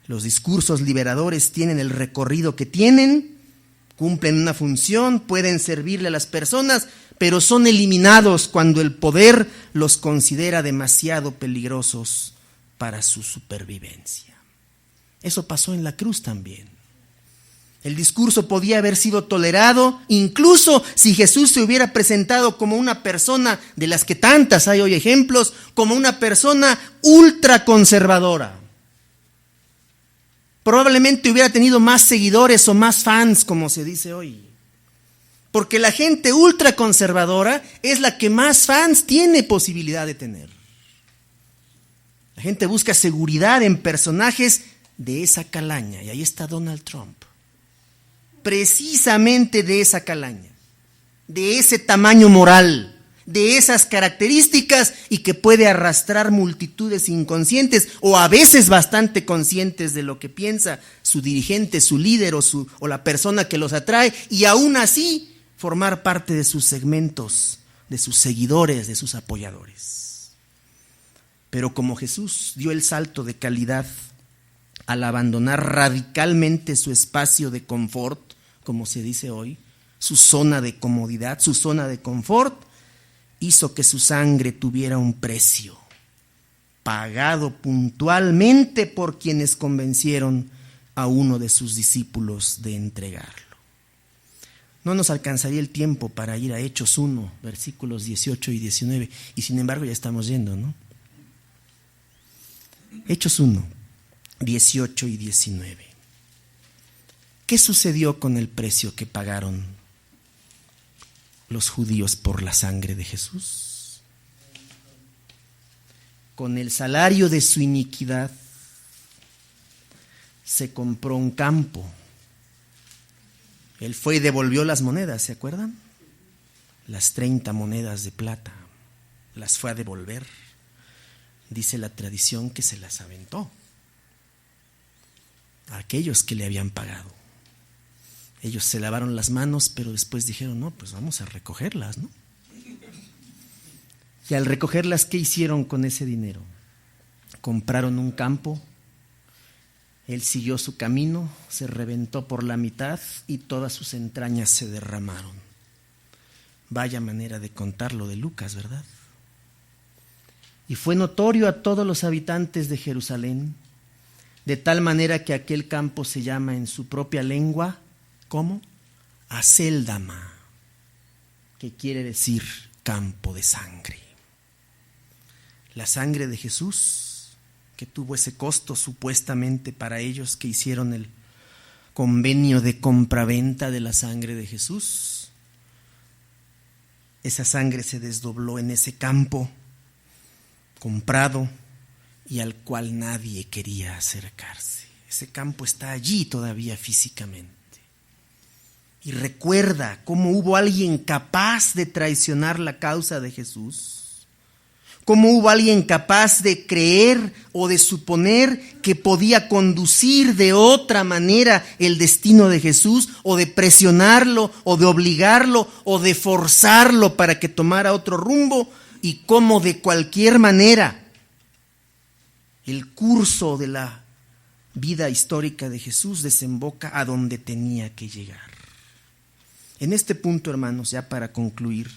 A: Los discursos liberadores tienen el recorrido que tienen, cumplen una función, pueden servirle a las personas, pero son eliminados cuando el poder los considera demasiado peligrosos para su supervivencia. Eso pasó en la cruz también. El discurso podía haber sido tolerado, incluso si Jesús se hubiera presentado como una persona, de las que tantas hay hoy ejemplos, como una persona ultraconservadora. Probablemente hubiera tenido más seguidores o más fans, como se dice hoy. Porque la gente ultraconservadora es la que más fans tiene posibilidad de tener. La gente busca seguridad en personajes de esa calaña, y ahí está Donald Trump. Precisamente de esa calaña, de ese tamaño moral, de esas características, y que puede arrastrar multitudes inconscientes o a veces bastante conscientes de lo que piensa su dirigente, su líder o la persona que los atrae, y aún así formar parte de sus segmentos, de sus seguidores, de sus apoyadores. Pero como Jesús dio el salto de calidad al abandonar radicalmente su espacio de confort, como se dice hoy, su zona de comodidad, su zona de confort, hizo que su sangre tuviera un precio, pagado puntualmente por quienes convencieron a uno de sus discípulos de entregarlo. No nos alcanzaría el tiempo para ir a Hechos 1, versículos 18 y 19, y sin embargo ya estamos yendo, ¿no? Hechos 1, 18 y 19. ¿Qué sucedió con el precio que pagaron los judíos por la sangre de Jesús? Con el salario de su iniquidad se compró un campo. Él fue y devolvió las monedas, ¿se acuerdan? Las 30 monedas de plata, las fue a devolver. Dice la tradición que se las aventó a aquellos que le habían pagado. Ellos se lavaron las manos, pero después dijeron, no, pues vamos a recogerlas, ¿no? Y al recogerlas, ¿qué hicieron con ese dinero? Compraron un campo. Él siguió su camino, se reventó por la mitad y todas sus entrañas se derramaron. Vaya manera de contarlo de Lucas, ¿verdad? Y fue notorio a todos los habitantes de Jerusalén, de tal manera que aquel campo se llama en su propia lengua, ¿cómo? Acéldama, que quiere decir campo de sangre. La sangre de Jesús, que tuvo ese costo supuestamente para ellos que hicieron el convenio de compraventa de la sangre de Jesús. Esa sangre se desdobló en ese campo comprado y al cual nadie quería acercarse. Ese campo está allí todavía físicamente. Y recuerda cómo hubo alguien capaz de traicionar la causa de Jesús. Cómo hubo alguien capaz de creer o de suponer que podía conducir de otra manera el destino de Jesús, o de presionarlo, o de obligarlo, o de forzarlo para que tomara otro rumbo, y cómo de cualquier manera el curso de la vida histórica de Jesús desemboca a donde tenía que llegar. En este punto, hermanos, ya para concluir,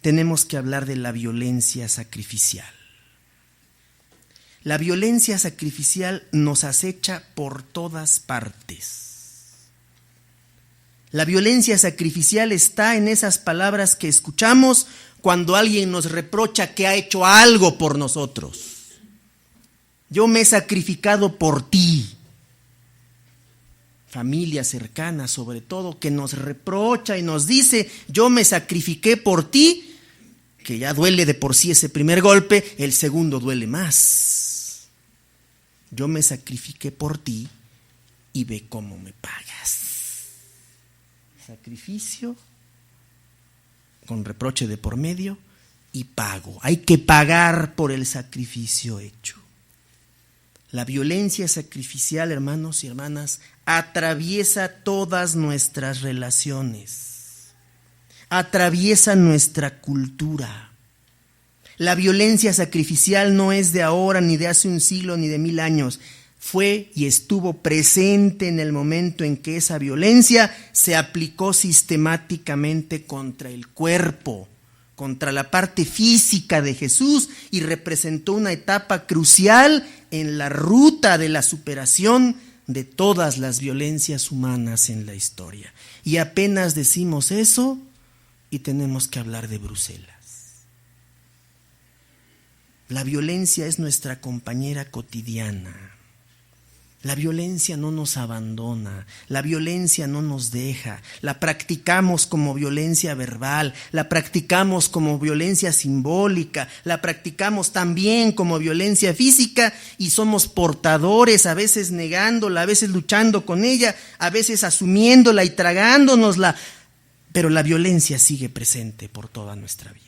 A: tenemos que hablar de la violencia sacrificial. La violencia sacrificial nos acecha por todas partes. La violencia sacrificial está en esas palabras que escuchamos cuando alguien nos reprocha que ha hecho algo por nosotros. Yo me he sacrificado por ti. Familia cercana, sobre todo, que nos reprocha y nos dice, yo me sacrifiqué por ti, que ya duele de por sí ese primer golpe, el segundo duele más. Yo me sacrifiqué por ti y ve cómo me pagas. Sacrificio con reproche de por medio y pago. Hay que pagar por el sacrificio hecho. La violencia sacrificial, hermanos y hermanas, atraviesa todas nuestras relaciones, atraviesa nuestra cultura. La violencia sacrificial no es de ahora, ni de hace un siglo, ni de 1000 años. Fue y estuvo presente en el momento en que esa violencia se aplicó sistemáticamente contra el cuerpo, contra la parte física de Jesús, y representó una etapa crucial en la ruta de la superación de todas las violencias humanas en la historia. Y apenas decimos eso y tenemos que hablar de Bruselas. La violencia es nuestra compañera cotidiana. La violencia no nos abandona, la violencia no nos deja, la practicamos como violencia verbal, la practicamos como violencia simbólica, la practicamos también como violencia física, y somos portadores, a veces negándola, a veces luchando con ella, a veces asumiéndola y tragándonosla, pero la violencia sigue presente por toda nuestra vida.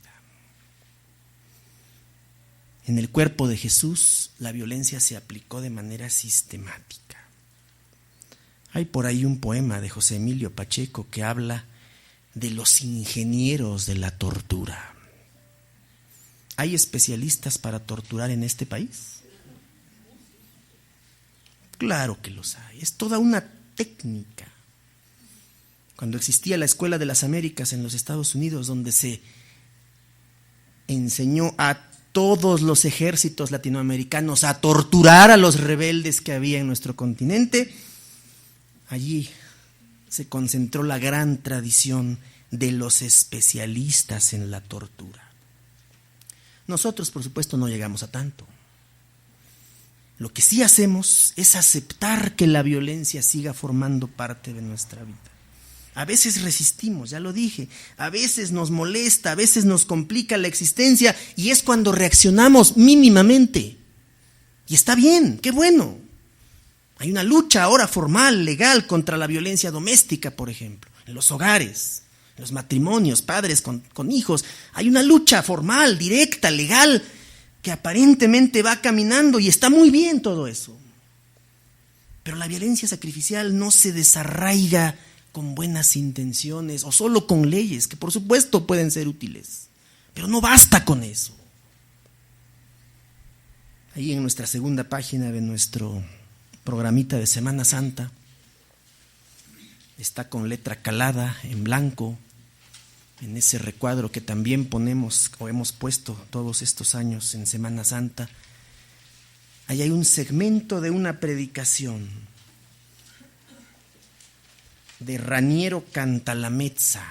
A: En el cuerpo de Jesús, la violencia se aplicó de manera sistemática. Hay por ahí un poema de José Emilio Pacheco que habla de los ingenieros de la tortura. ¿Hay especialistas para torturar en este país? Claro que los hay. Es toda una técnica. Cuando existía la Escuela de las Américas en los Estados Unidos, donde se enseñó a todos los ejércitos latinoamericanos a torturar a los rebeldes que había en nuestro continente, allí se concentró la gran tradición de los especialistas en la tortura. Nosotros, por supuesto, no llegamos a tanto. Lo que sí hacemos es aceptar que la violencia siga formando parte de nuestra vida. A veces resistimos, ya lo dije, a veces nos molesta, a veces nos complica la existencia y es cuando reaccionamos mínimamente. Y está bien, qué bueno. Hay una lucha ahora formal, legal, contra la violencia doméstica, por ejemplo, en los hogares, en los matrimonios, padres con hijos. Hay una lucha formal, directa, legal, que aparentemente va caminando y está muy bien todo eso. Pero la violencia sacrificial no se desarraiga con buenas intenciones o solo con leyes, que por supuesto pueden ser útiles, pero no basta con eso. Ahí en nuestra segunda página de nuestro programita de Semana Santa está con letra calada en blanco, en ese recuadro que también ponemos o hemos puesto todos estos años en Semana Santa. Ahí hay un segmento de una predicación de Raniero Cantalamezza.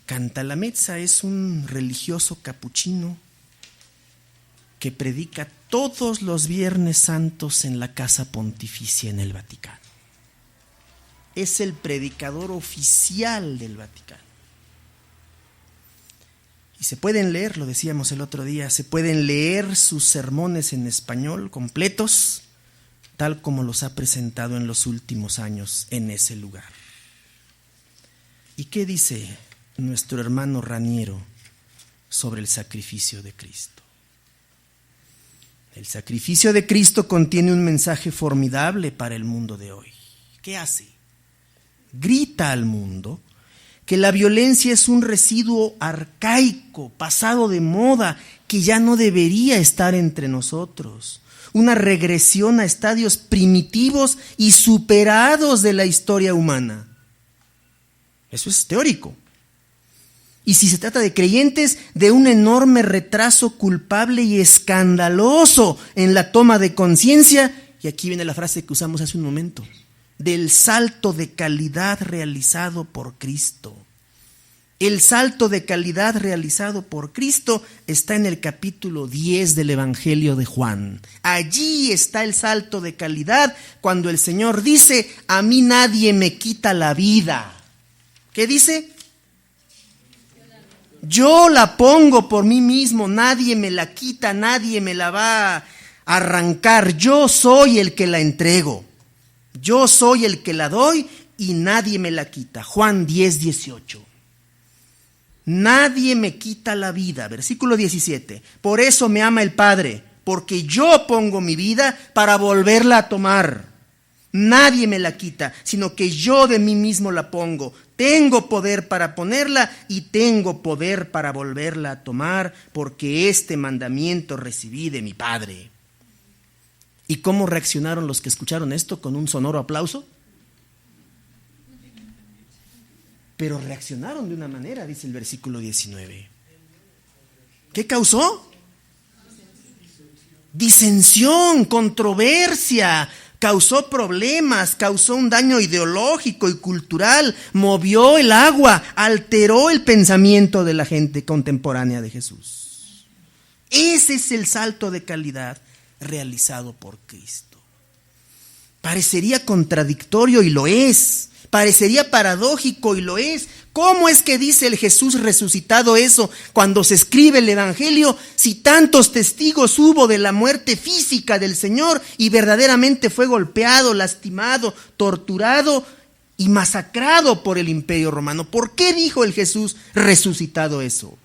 A: Cantalamezza es un religioso capuchino que predica todos los Viernes Santos en la Casa Pontificia en el Vaticano. Es el predicador oficial del Vaticano. Y se pueden leer, lo decíamos el otro día, se pueden leer sus sermones en español completos, tal como los ha presentado en los últimos años en ese lugar. ¿Y qué dice nuestro hermano Raniero sobre el sacrificio de Cristo? El sacrificio de Cristo contiene un mensaje formidable para el mundo de hoy. ¿Qué hace? Grita al mundo que la violencia es un residuo arcaico, pasado de moda, que ya no debería estar entre nosotros. Una regresión a estadios primitivos y superados de la historia humana. Eso es teórico. Y si se trata de creyentes, de un enorme retraso culpable y escandaloso en la toma de conciencia, y aquí viene la frase que usamos hace un momento, del salto de calidad realizado por Cristo. El salto de calidad realizado por Cristo está en el capítulo 10 del Evangelio de Juan. Allí está el salto de calidad cuando el Señor dice: a mí nadie me quita la vida. ¿Qué dice? Yo la pongo por mí mismo, nadie me la quita, nadie me la va a arrancar. Yo soy el que la entrego. Yo soy el que la doy y nadie me la quita. Juan 10:18. Nadie me quita la vida. Versículo 17. Por eso me ama el Padre, porque yo pongo mi vida para volverla a tomar. Nadie me la quita, sino que yo de mí mismo la pongo. Tengo poder para ponerla y tengo poder para volverla a tomar, porque este mandamiento recibí de mi Padre. ¿Y cómo reaccionaron los que escucharon esto? ¿Con un sonoro aplauso? Pero reaccionaron de una manera, dice el versículo 19. ¿Qué causó? Disensión, controversia, causó problemas, causó un daño ideológico y cultural, movió el agua, alteró el pensamiento de la gente contemporánea de Jesús. Ese es el salto de calidad realizado por Cristo. Parecería contradictorio y lo es. Parecería paradójico y lo es. ¿Cómo es que dice el Jesús resucitado eso cuando se escribe el Evangelio, si tantos testigos hubo de la muerte física del Señor y verdaderamente fue golpeado, lastimado, torturado y masacrado por el Imperio Romano? ¿Por qué dijo el Jesús resucitado eso?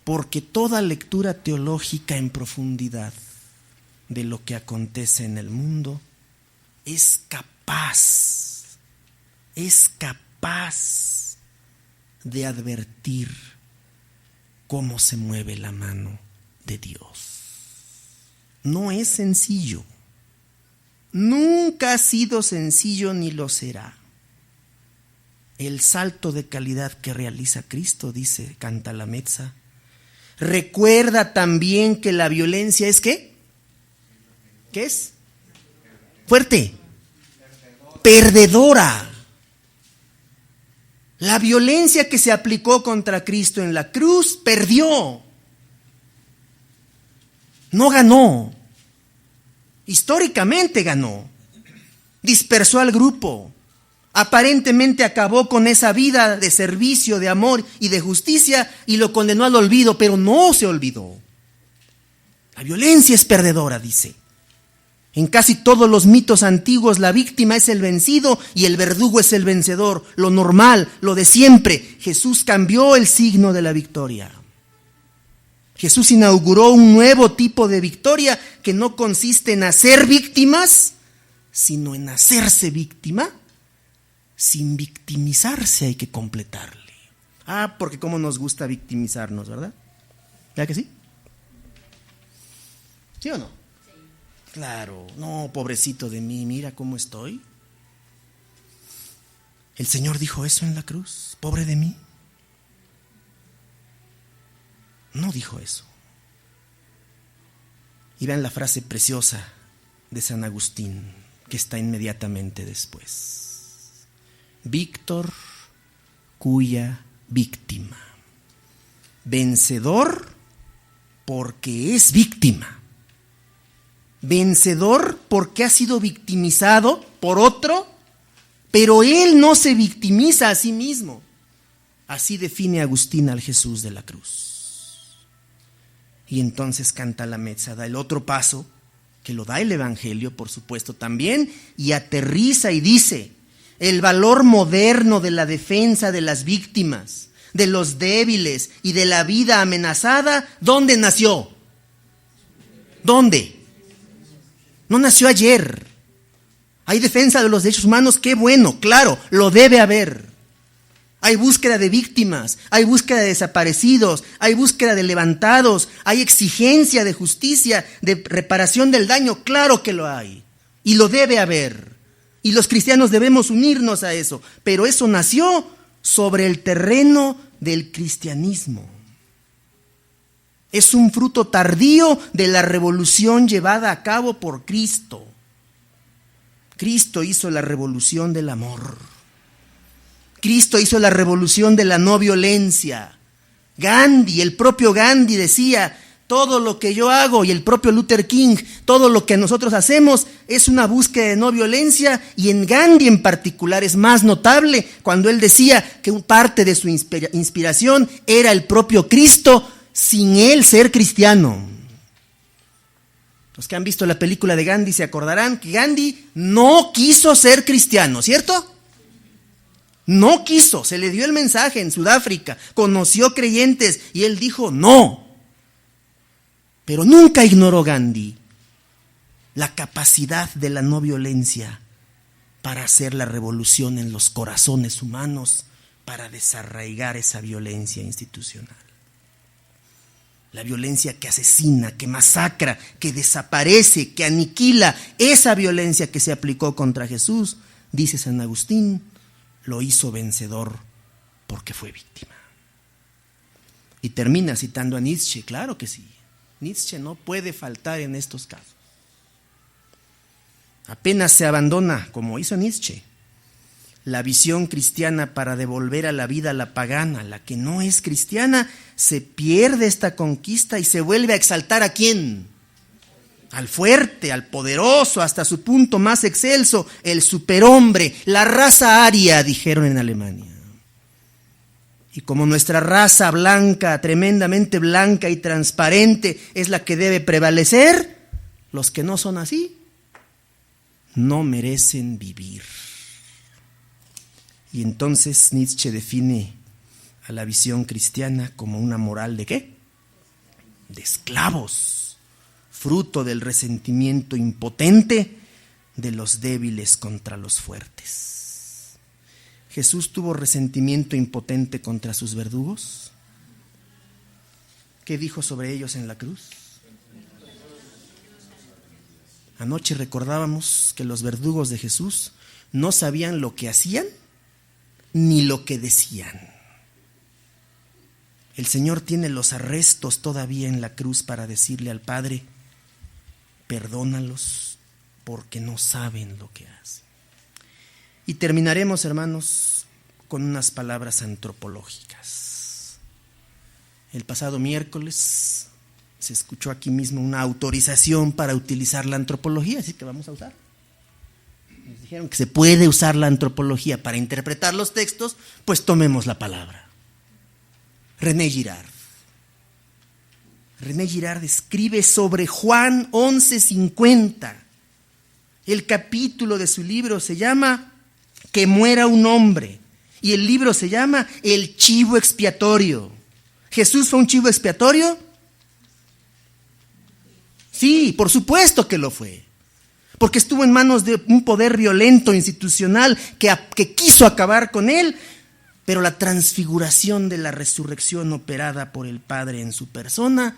A: Porque toda lectura teológica en profundidad de lo que acontece en el mundo es capaz de advertir cómo se mueve la mano de Dios. No es sencillo, nunca ha sido sencillo ni lo será. El salto de calidad que realiza Cristo, dice Cantalamezza, recuerda también que la violencia es ¿qué? ¿Qué es? Fuerte. Perdedora. La violencia que se aplicó contra Cristo en la cruz perdió. No ganó. Históricamente ganó. Dispersó al grupo. Aparentemente acabó con esa vida de servicio, de amor y de justicia y lo condenó al olvido, pero no se olvidó. La violencia es perdedora, dice. En casi todos los mitos antiguos la víctima es el vencido y el verdugo es el vencedor. Lo normal, lo de siempre. Jesús cambió el signo de la victoria. Jesús inauguró un nuevo tipo de victoria que no consiste en hacer víctimas, sino en hacerse víctima. Sin victimizarse hay que completarle. Porque cómo nos gusta victimizarnos, ¿verdad? ¿Verdad que sí? ¿Sí o no? Sí. Claro, no, pobrecito de mí, mira cómo estoy. El Señor dijo eso en la cruz, pobre de mí. No dijo eso. Y vean la frase preciosa de San Agustín, que está inmediatamente después. Víctor, cuya víctima. Vencedor porque es víctima. Vencedor porque ha sido victimizado por otro, pero él no se victimiza a sí mismo. Así define Agustín al Jesús de la cruz. Y entonces canta la mezza, da el otro paso, que lo da el Evangelio, por supuesto, también, y aterriza y dice: el valor moderno de la defensa de las víctimas, de los débiles y de la vida amenazada, ¿dónde nació? ¿Dónde? No nació ayer. Hay defensa de los derechos humanos, qué bueno, claro, lo debe haber. Hay búsqueda de víctimas, hay búsqueda de desaparecidos, hay búsqueda de levantados, hay exigencia de justicia, de reparación del daño, claro que lo hay. Y lo debe haber. Y los cristianos debemos unirnos a eso. Pero eso nació sobre el terreno del cristianismo. Es un fruto tardío de la revolución llevada a cabo por Cristo. Cristo hizo la revolución del amor. Cristo hizo la revolución de la no violencia. Gandhi, el propio Gandhi decía: todo lo que yo hago, y el propio Luther King, todo lo que nosotros hacemos es una búsqueda de no violencia. Y en Gandhi en particular es más notable cuando él decía que parte de su inspiración era el propio Cristo, sin él ser cristiano. Los que han visto la película de Gandhi se acordarán que Gandhi no quiso ser cristiano, ¿cierto? No quiso, se le dio el mensaje en Sudáfrica, conoció creyentes y él dijo no. Pero nunca ignoró Gandhi la capacidad de la no violencia para hacer la revolución en los corazones humanos, para desarraigar esa violencia institucional. La violencia que asesina, que masacra, que desaparece, que aniquila, esa violencia que se aplicó contra Jesús, dice San Agustín, lo hizo vencedor porque fue víctima. Y termina citando a Nietzsche, claro que sí. Nietzsche no puede faltar en estos casos. Apenas se abandona, como hizo Nietzsche, la visión cristiana para devolver a la vida la pagana, la que no es cristiana, se pierde esta conquista y se vuelve a exaltar ¿a quién? Al fuerte, al poderoso, hasta su punto más excelso, el superhombre, la raza aria, dijeron en Alemania. Y como nuestra raza blanca, tremendamente blanca y transparente, es la que debe prevalecer, los que no son así no merecen vivir. Y entonces Nietzsche define a la visión cristiana como una moral ¿de qué? De esclavos, fruto del resentimiento impotente de los débiles contra los fuertes. ¿Jesús tuvo resentimiento impotente contra sus verdugos? ¿Qué dijo sobre ellos en la cruz? Anoche recordábamos que los verdugos de Jesús no sabían lo que hacían ni lo que decían. El Señor tiene los arrestos todavía en la cruz para decirle al Padre: perdónalos porque no saben lo que hacen. Y terminaremos, hermanos, con unas palabras antropológicas. El pasado miércoles Se escuchó aquí mismo una autorización para utilizar la antropología, así que vamos a usar. Nos dijeron que se puede usar la antropología para interpretar los textos, pues tomemos la palabra. René Girard. René Girard escribe sobre Juan 11:50. El capítulo de su libro se llama Que muera un hombre. Y el libro se llama El chivo expiatorio. ¿Jesús fue un chivo expiatorio? Sí, por supuesto que lo fue. Porque estuvo en manos de un poder violento, institucional, que quiso acabar con él. Pero la transfiguración de la resurrección operada por el Padre en su persona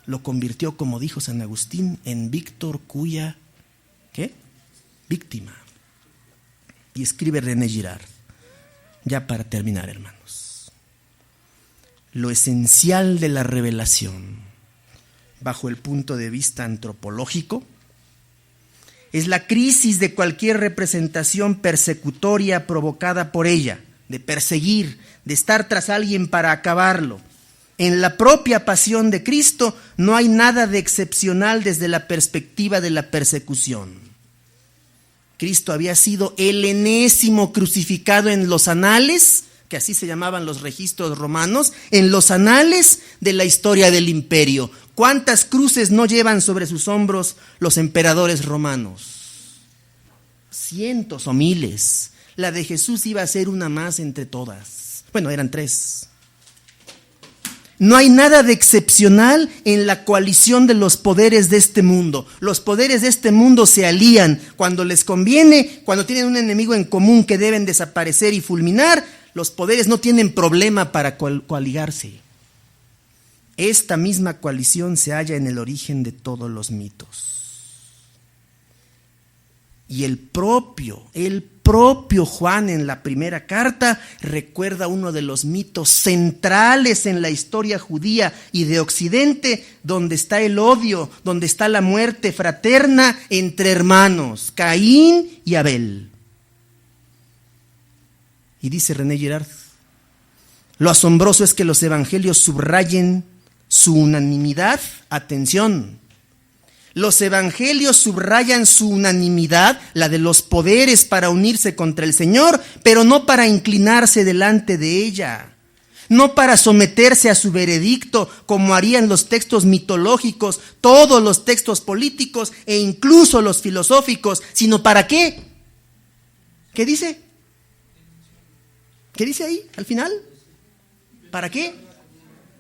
A: lo convirtió, como dijo San Agustín, en Víctor cuya, ¿qué? Víctima. Y escribe René Girard, ya para terminar, hermanos. Lo esencial de la revelación, bajo el punto de vista antropológico, es la crisis de cualquier representación persecutoria provocada por ella, de perseguir, de estar tras alguien para acabarlo. En la propia pasión de Cristo no hay nada de excepcional desde la perspectiva de la persecución. Cristo había sido el enésimo crucificado en los anales, que así se llamaban los registros romanos, en los anales de la historia del imperio. ¿Cuántas cruces no llevan sobre sus hombros los emperadores romanos? Cientos o miles. La de Jesús iba a ser una más entre todas. Bueno, eran 3. No hay nada de excepcional en la coalición de los poderes de este mundo. Los poderes de este mundo se alían cuando les conviene, cuando tienen un enemigo en común que deben desaparecer y fulminar. Los poderes no tienen problema para coaligarse. Esta misma coalición se halla en el origen de todos los mitos. Y el propio Juan en la primera carta recuerda uno de los mitos centrales en la historia judía y de Occidente, donde está el odio, donde está la muerte fraterna entre hermanos, Caín y Abel. Y dice René Girard, lo asombroso es que los evangelios subrayen su unanimidad. Atención. Los evangelios subrayan su unanimidad, la de los poderes para unirse contra el Señor, pero no para inclinarse delante de ella, no para someterse a su veredicto, como harían los textos mitológicos, todos los textos políticos e incluso los filosóficos, sino ¿para qué? ¿Qué dice? ¿Qué dice ahí al final? ¿Para qué?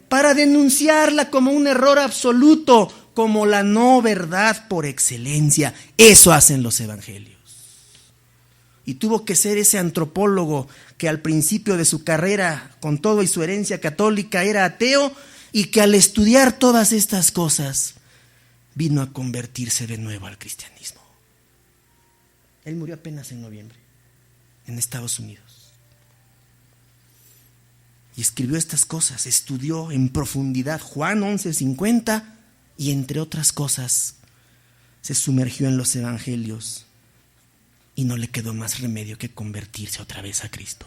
A: Para denunciarla como un error absoluto, como la no verdad por excelencia. Eso hacen los evangelios. Y tuvo que ser ese antropólogo que al principio de su carrera, con todo y su herencia católica, era ateo, y que al estudiar todas estas cosas vino a convertirse de nuevo al cristianismo. Él murió apenas en noviembre, en Estados Unidos. Y escribió estas cosas, estudió en profundidad Juan 11:50, y entre otras cosas se sumergió en los evangelios y no le quedó más remedio que convertirse otra vez a Cristo.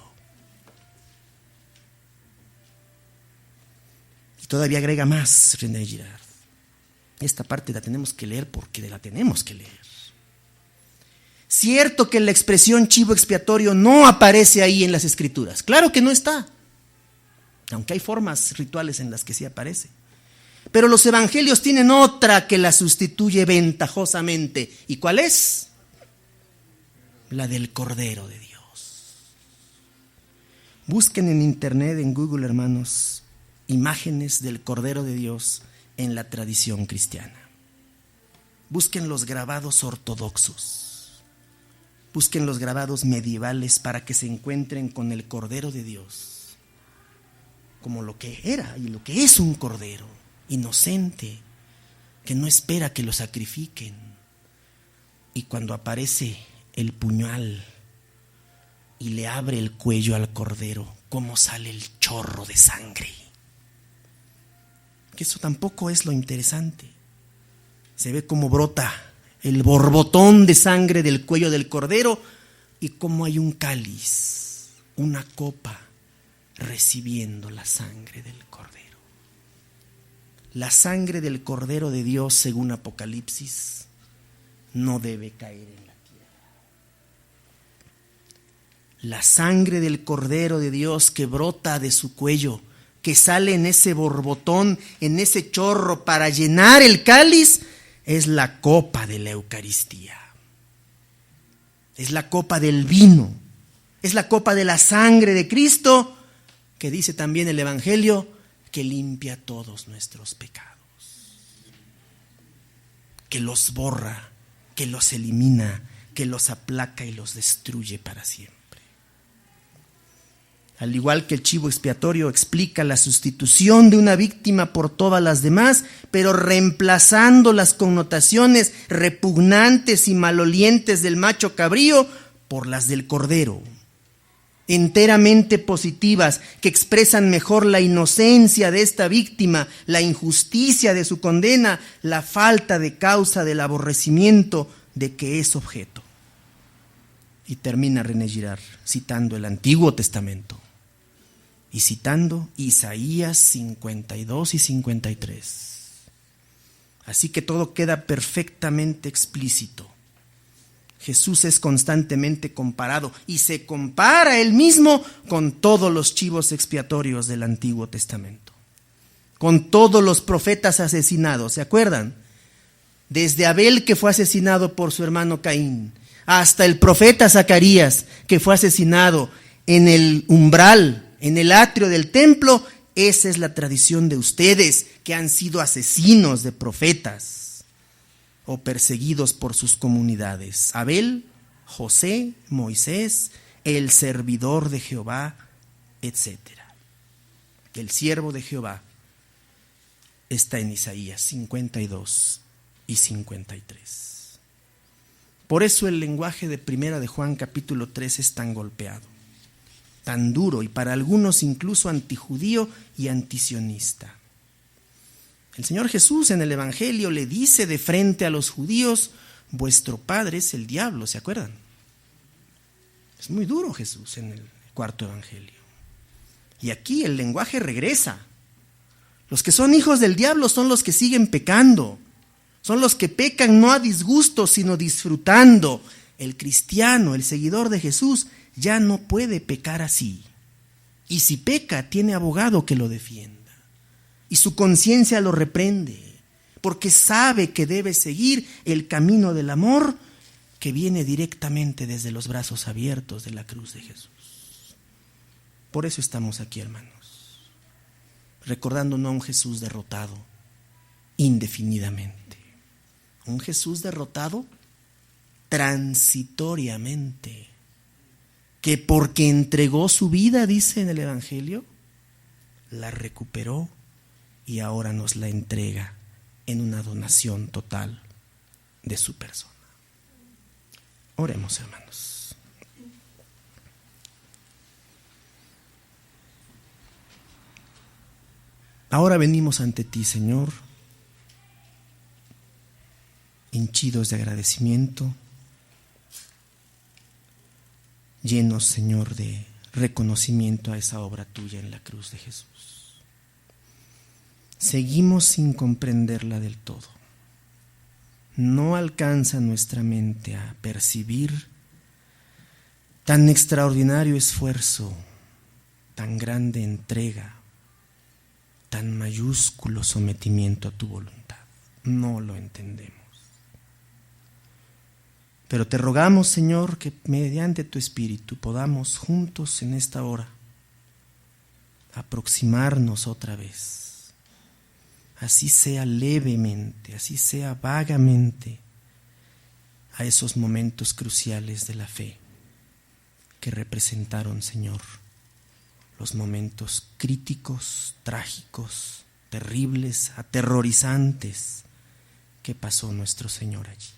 A: Y todavía agrega más René Girard. Esta parte la tenemos que leer porque la tenemos que leer. Cierto que la expresión chivo expiatorio no aparece ahí en las Escrituras. Claro que no está, aunque hay formas rituales en las que sí aparece. Pero los evangelios tienen otra que la sustituye ventajosamente. ¿Y cuál es? La del Cordero de Dios. Busquen en internet, en Google, hermanos, imágenes del Cordero de Dios en la tradición cristiana. Busquen los grabados ortodoxos. Busquen los grabados medievales para que se encuentren con el Cordero de Dios como lo que era y lo que es un cordero inocente, que no espera que lo sacrifiquen. Y cuando aparece el puñal y le abre el cuello al cordero, cómo sale el chorro de sangre. Que eso tampoco es lo interesante. Se ve cómo brota el borbotón de sangre del cuello del cordero y cómo hay un cáliz, una copa recibiendo la sangre del cordero. la sangre del Cordero de Dios, según Apocalipsis, no debe caer en la tierra. La sangre del Cordero de Dios que brota de su cuello, que sale en ese borbotón, en ese chorro para llenar el cáliz, es la copa de la Eucaristía. Es la copa del vino, es la copa de la sangre de Cristo, que dice también el Evangelio, que limpia todos nuestros pecados, que los borra, que los elimina, que los aplaca y los destruye para siempre. Al igual que el chivo expiatorio explica la sustitución de una víctima por todas las demás, pero reemplazando las connotaciones repugnantes y malolientes del macho cabrío por las del cordero, enteramente positivas, que expresan mejor la inocencia de esta víctima, la injusticia de su condena, la falta de causa del aborrecimiento de que es objeto. Y termina René Girard citando el Antiguo Testamento y citando Isaías 52 y 53. Así que todo queda perfectamente explícito. Jesús es constantemente comparado y se compara él mismo con todos los chivos expiatorios del Antiguo Testamento, con todos los profetas asesinados, ¿se acuerdan? Desde Abel, que fue asesinado por su hermano Caín, hasta el profeta Zacarías, que fue asesinado en el umbral, en el atrio del templo. Esa es la tradición de ustedes, que han sido asesinos de profetas o perseguidos por sus comunidades. Abel, José, Moisés, el servidor de Jehová, etc. El siervo de Jehová está en Isaías 52 y 53. Por eso el lenguaje de Primera de Juan capítulo 3 es tan golpeado, tan duro y para algunos incluso antijudío y antisionista. El Señor Jesús en el Evangelio le dice de frente a los judíos: vuestro padre es el diablo, ¿se acuerdan? Es muy duro Jesús en el cuarto Evangelio. Y aquí el lenguaje regresa. Los que son hijos del diablo son los que siguen pecando. Son los que pecan no a disgusto, sino disfrutando. El cristiano, el seguidor de Jesús, ya no puede pecar así. Y si peca, tiene abogado que lo defienda. Y su conciencia lo reprende, porque sabe que debe seguir el camino del amor que viene directamente desde los brazos abiertos de la cruz de Jesús. Por eso estamos aquí, hermanos, recordando no a un Jesús derrotado indefinidamente, un Jesús derrotado transitoriamente, que porque entregó su vida, dice en el Evangelio, la recuperó y ahora nos la entrega en una donación total de su persona. Oremos, hermanos. Ahora venimos ante ti, Señor, hinchidos de agradecimiento, llenos, Señor, de reconocimiento a esa obra tuya en la cruz de Jesús. Seguimos sin comprenderla del todo. No alcanza nuestra mente a percibir tan extraordinario esfuerzo, tan grande entrega, tan mayúsculo sometimiento a tu voluntad. No lo entendemos. Pero te rogamos, Señor, que mediante tu Espíritu podamos juntos en esta hora aproximarnos otra vez, así sea levemente, así sea vagamente, a esos momentos cruciales de la fe que representaron, Señor, los momentos críticos, trágicos, terribles, aterrorizantes que pasó nuestro Señor allí.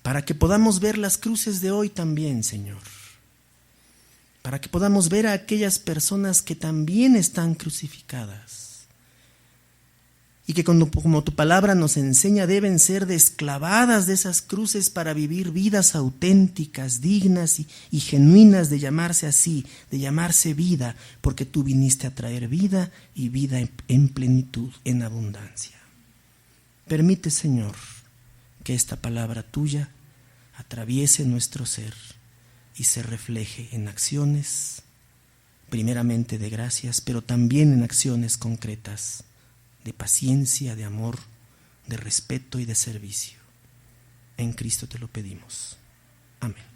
A: Para que podamos ver las cruces de hoy también, Señor. Para que podamos ver a aquellas personas que también están crucificadas. y que como tu palabra nos enseña, deben ser desclavadas de esas cruces para vivir vidas auténticas, dignas y genuinas de llamarse así, de llamarse vida, porque tú viniste a traer vida y vida en plenitud, en abundancia. Permite, Señor, que esta palabra tuya atraviese nuestro ser y se refleje en acciones, primeramente de gracias, pero también en acciones concretas, de paciencia, de amor, de respeto y de servicio. En Cristo te lo pedimos. Amén.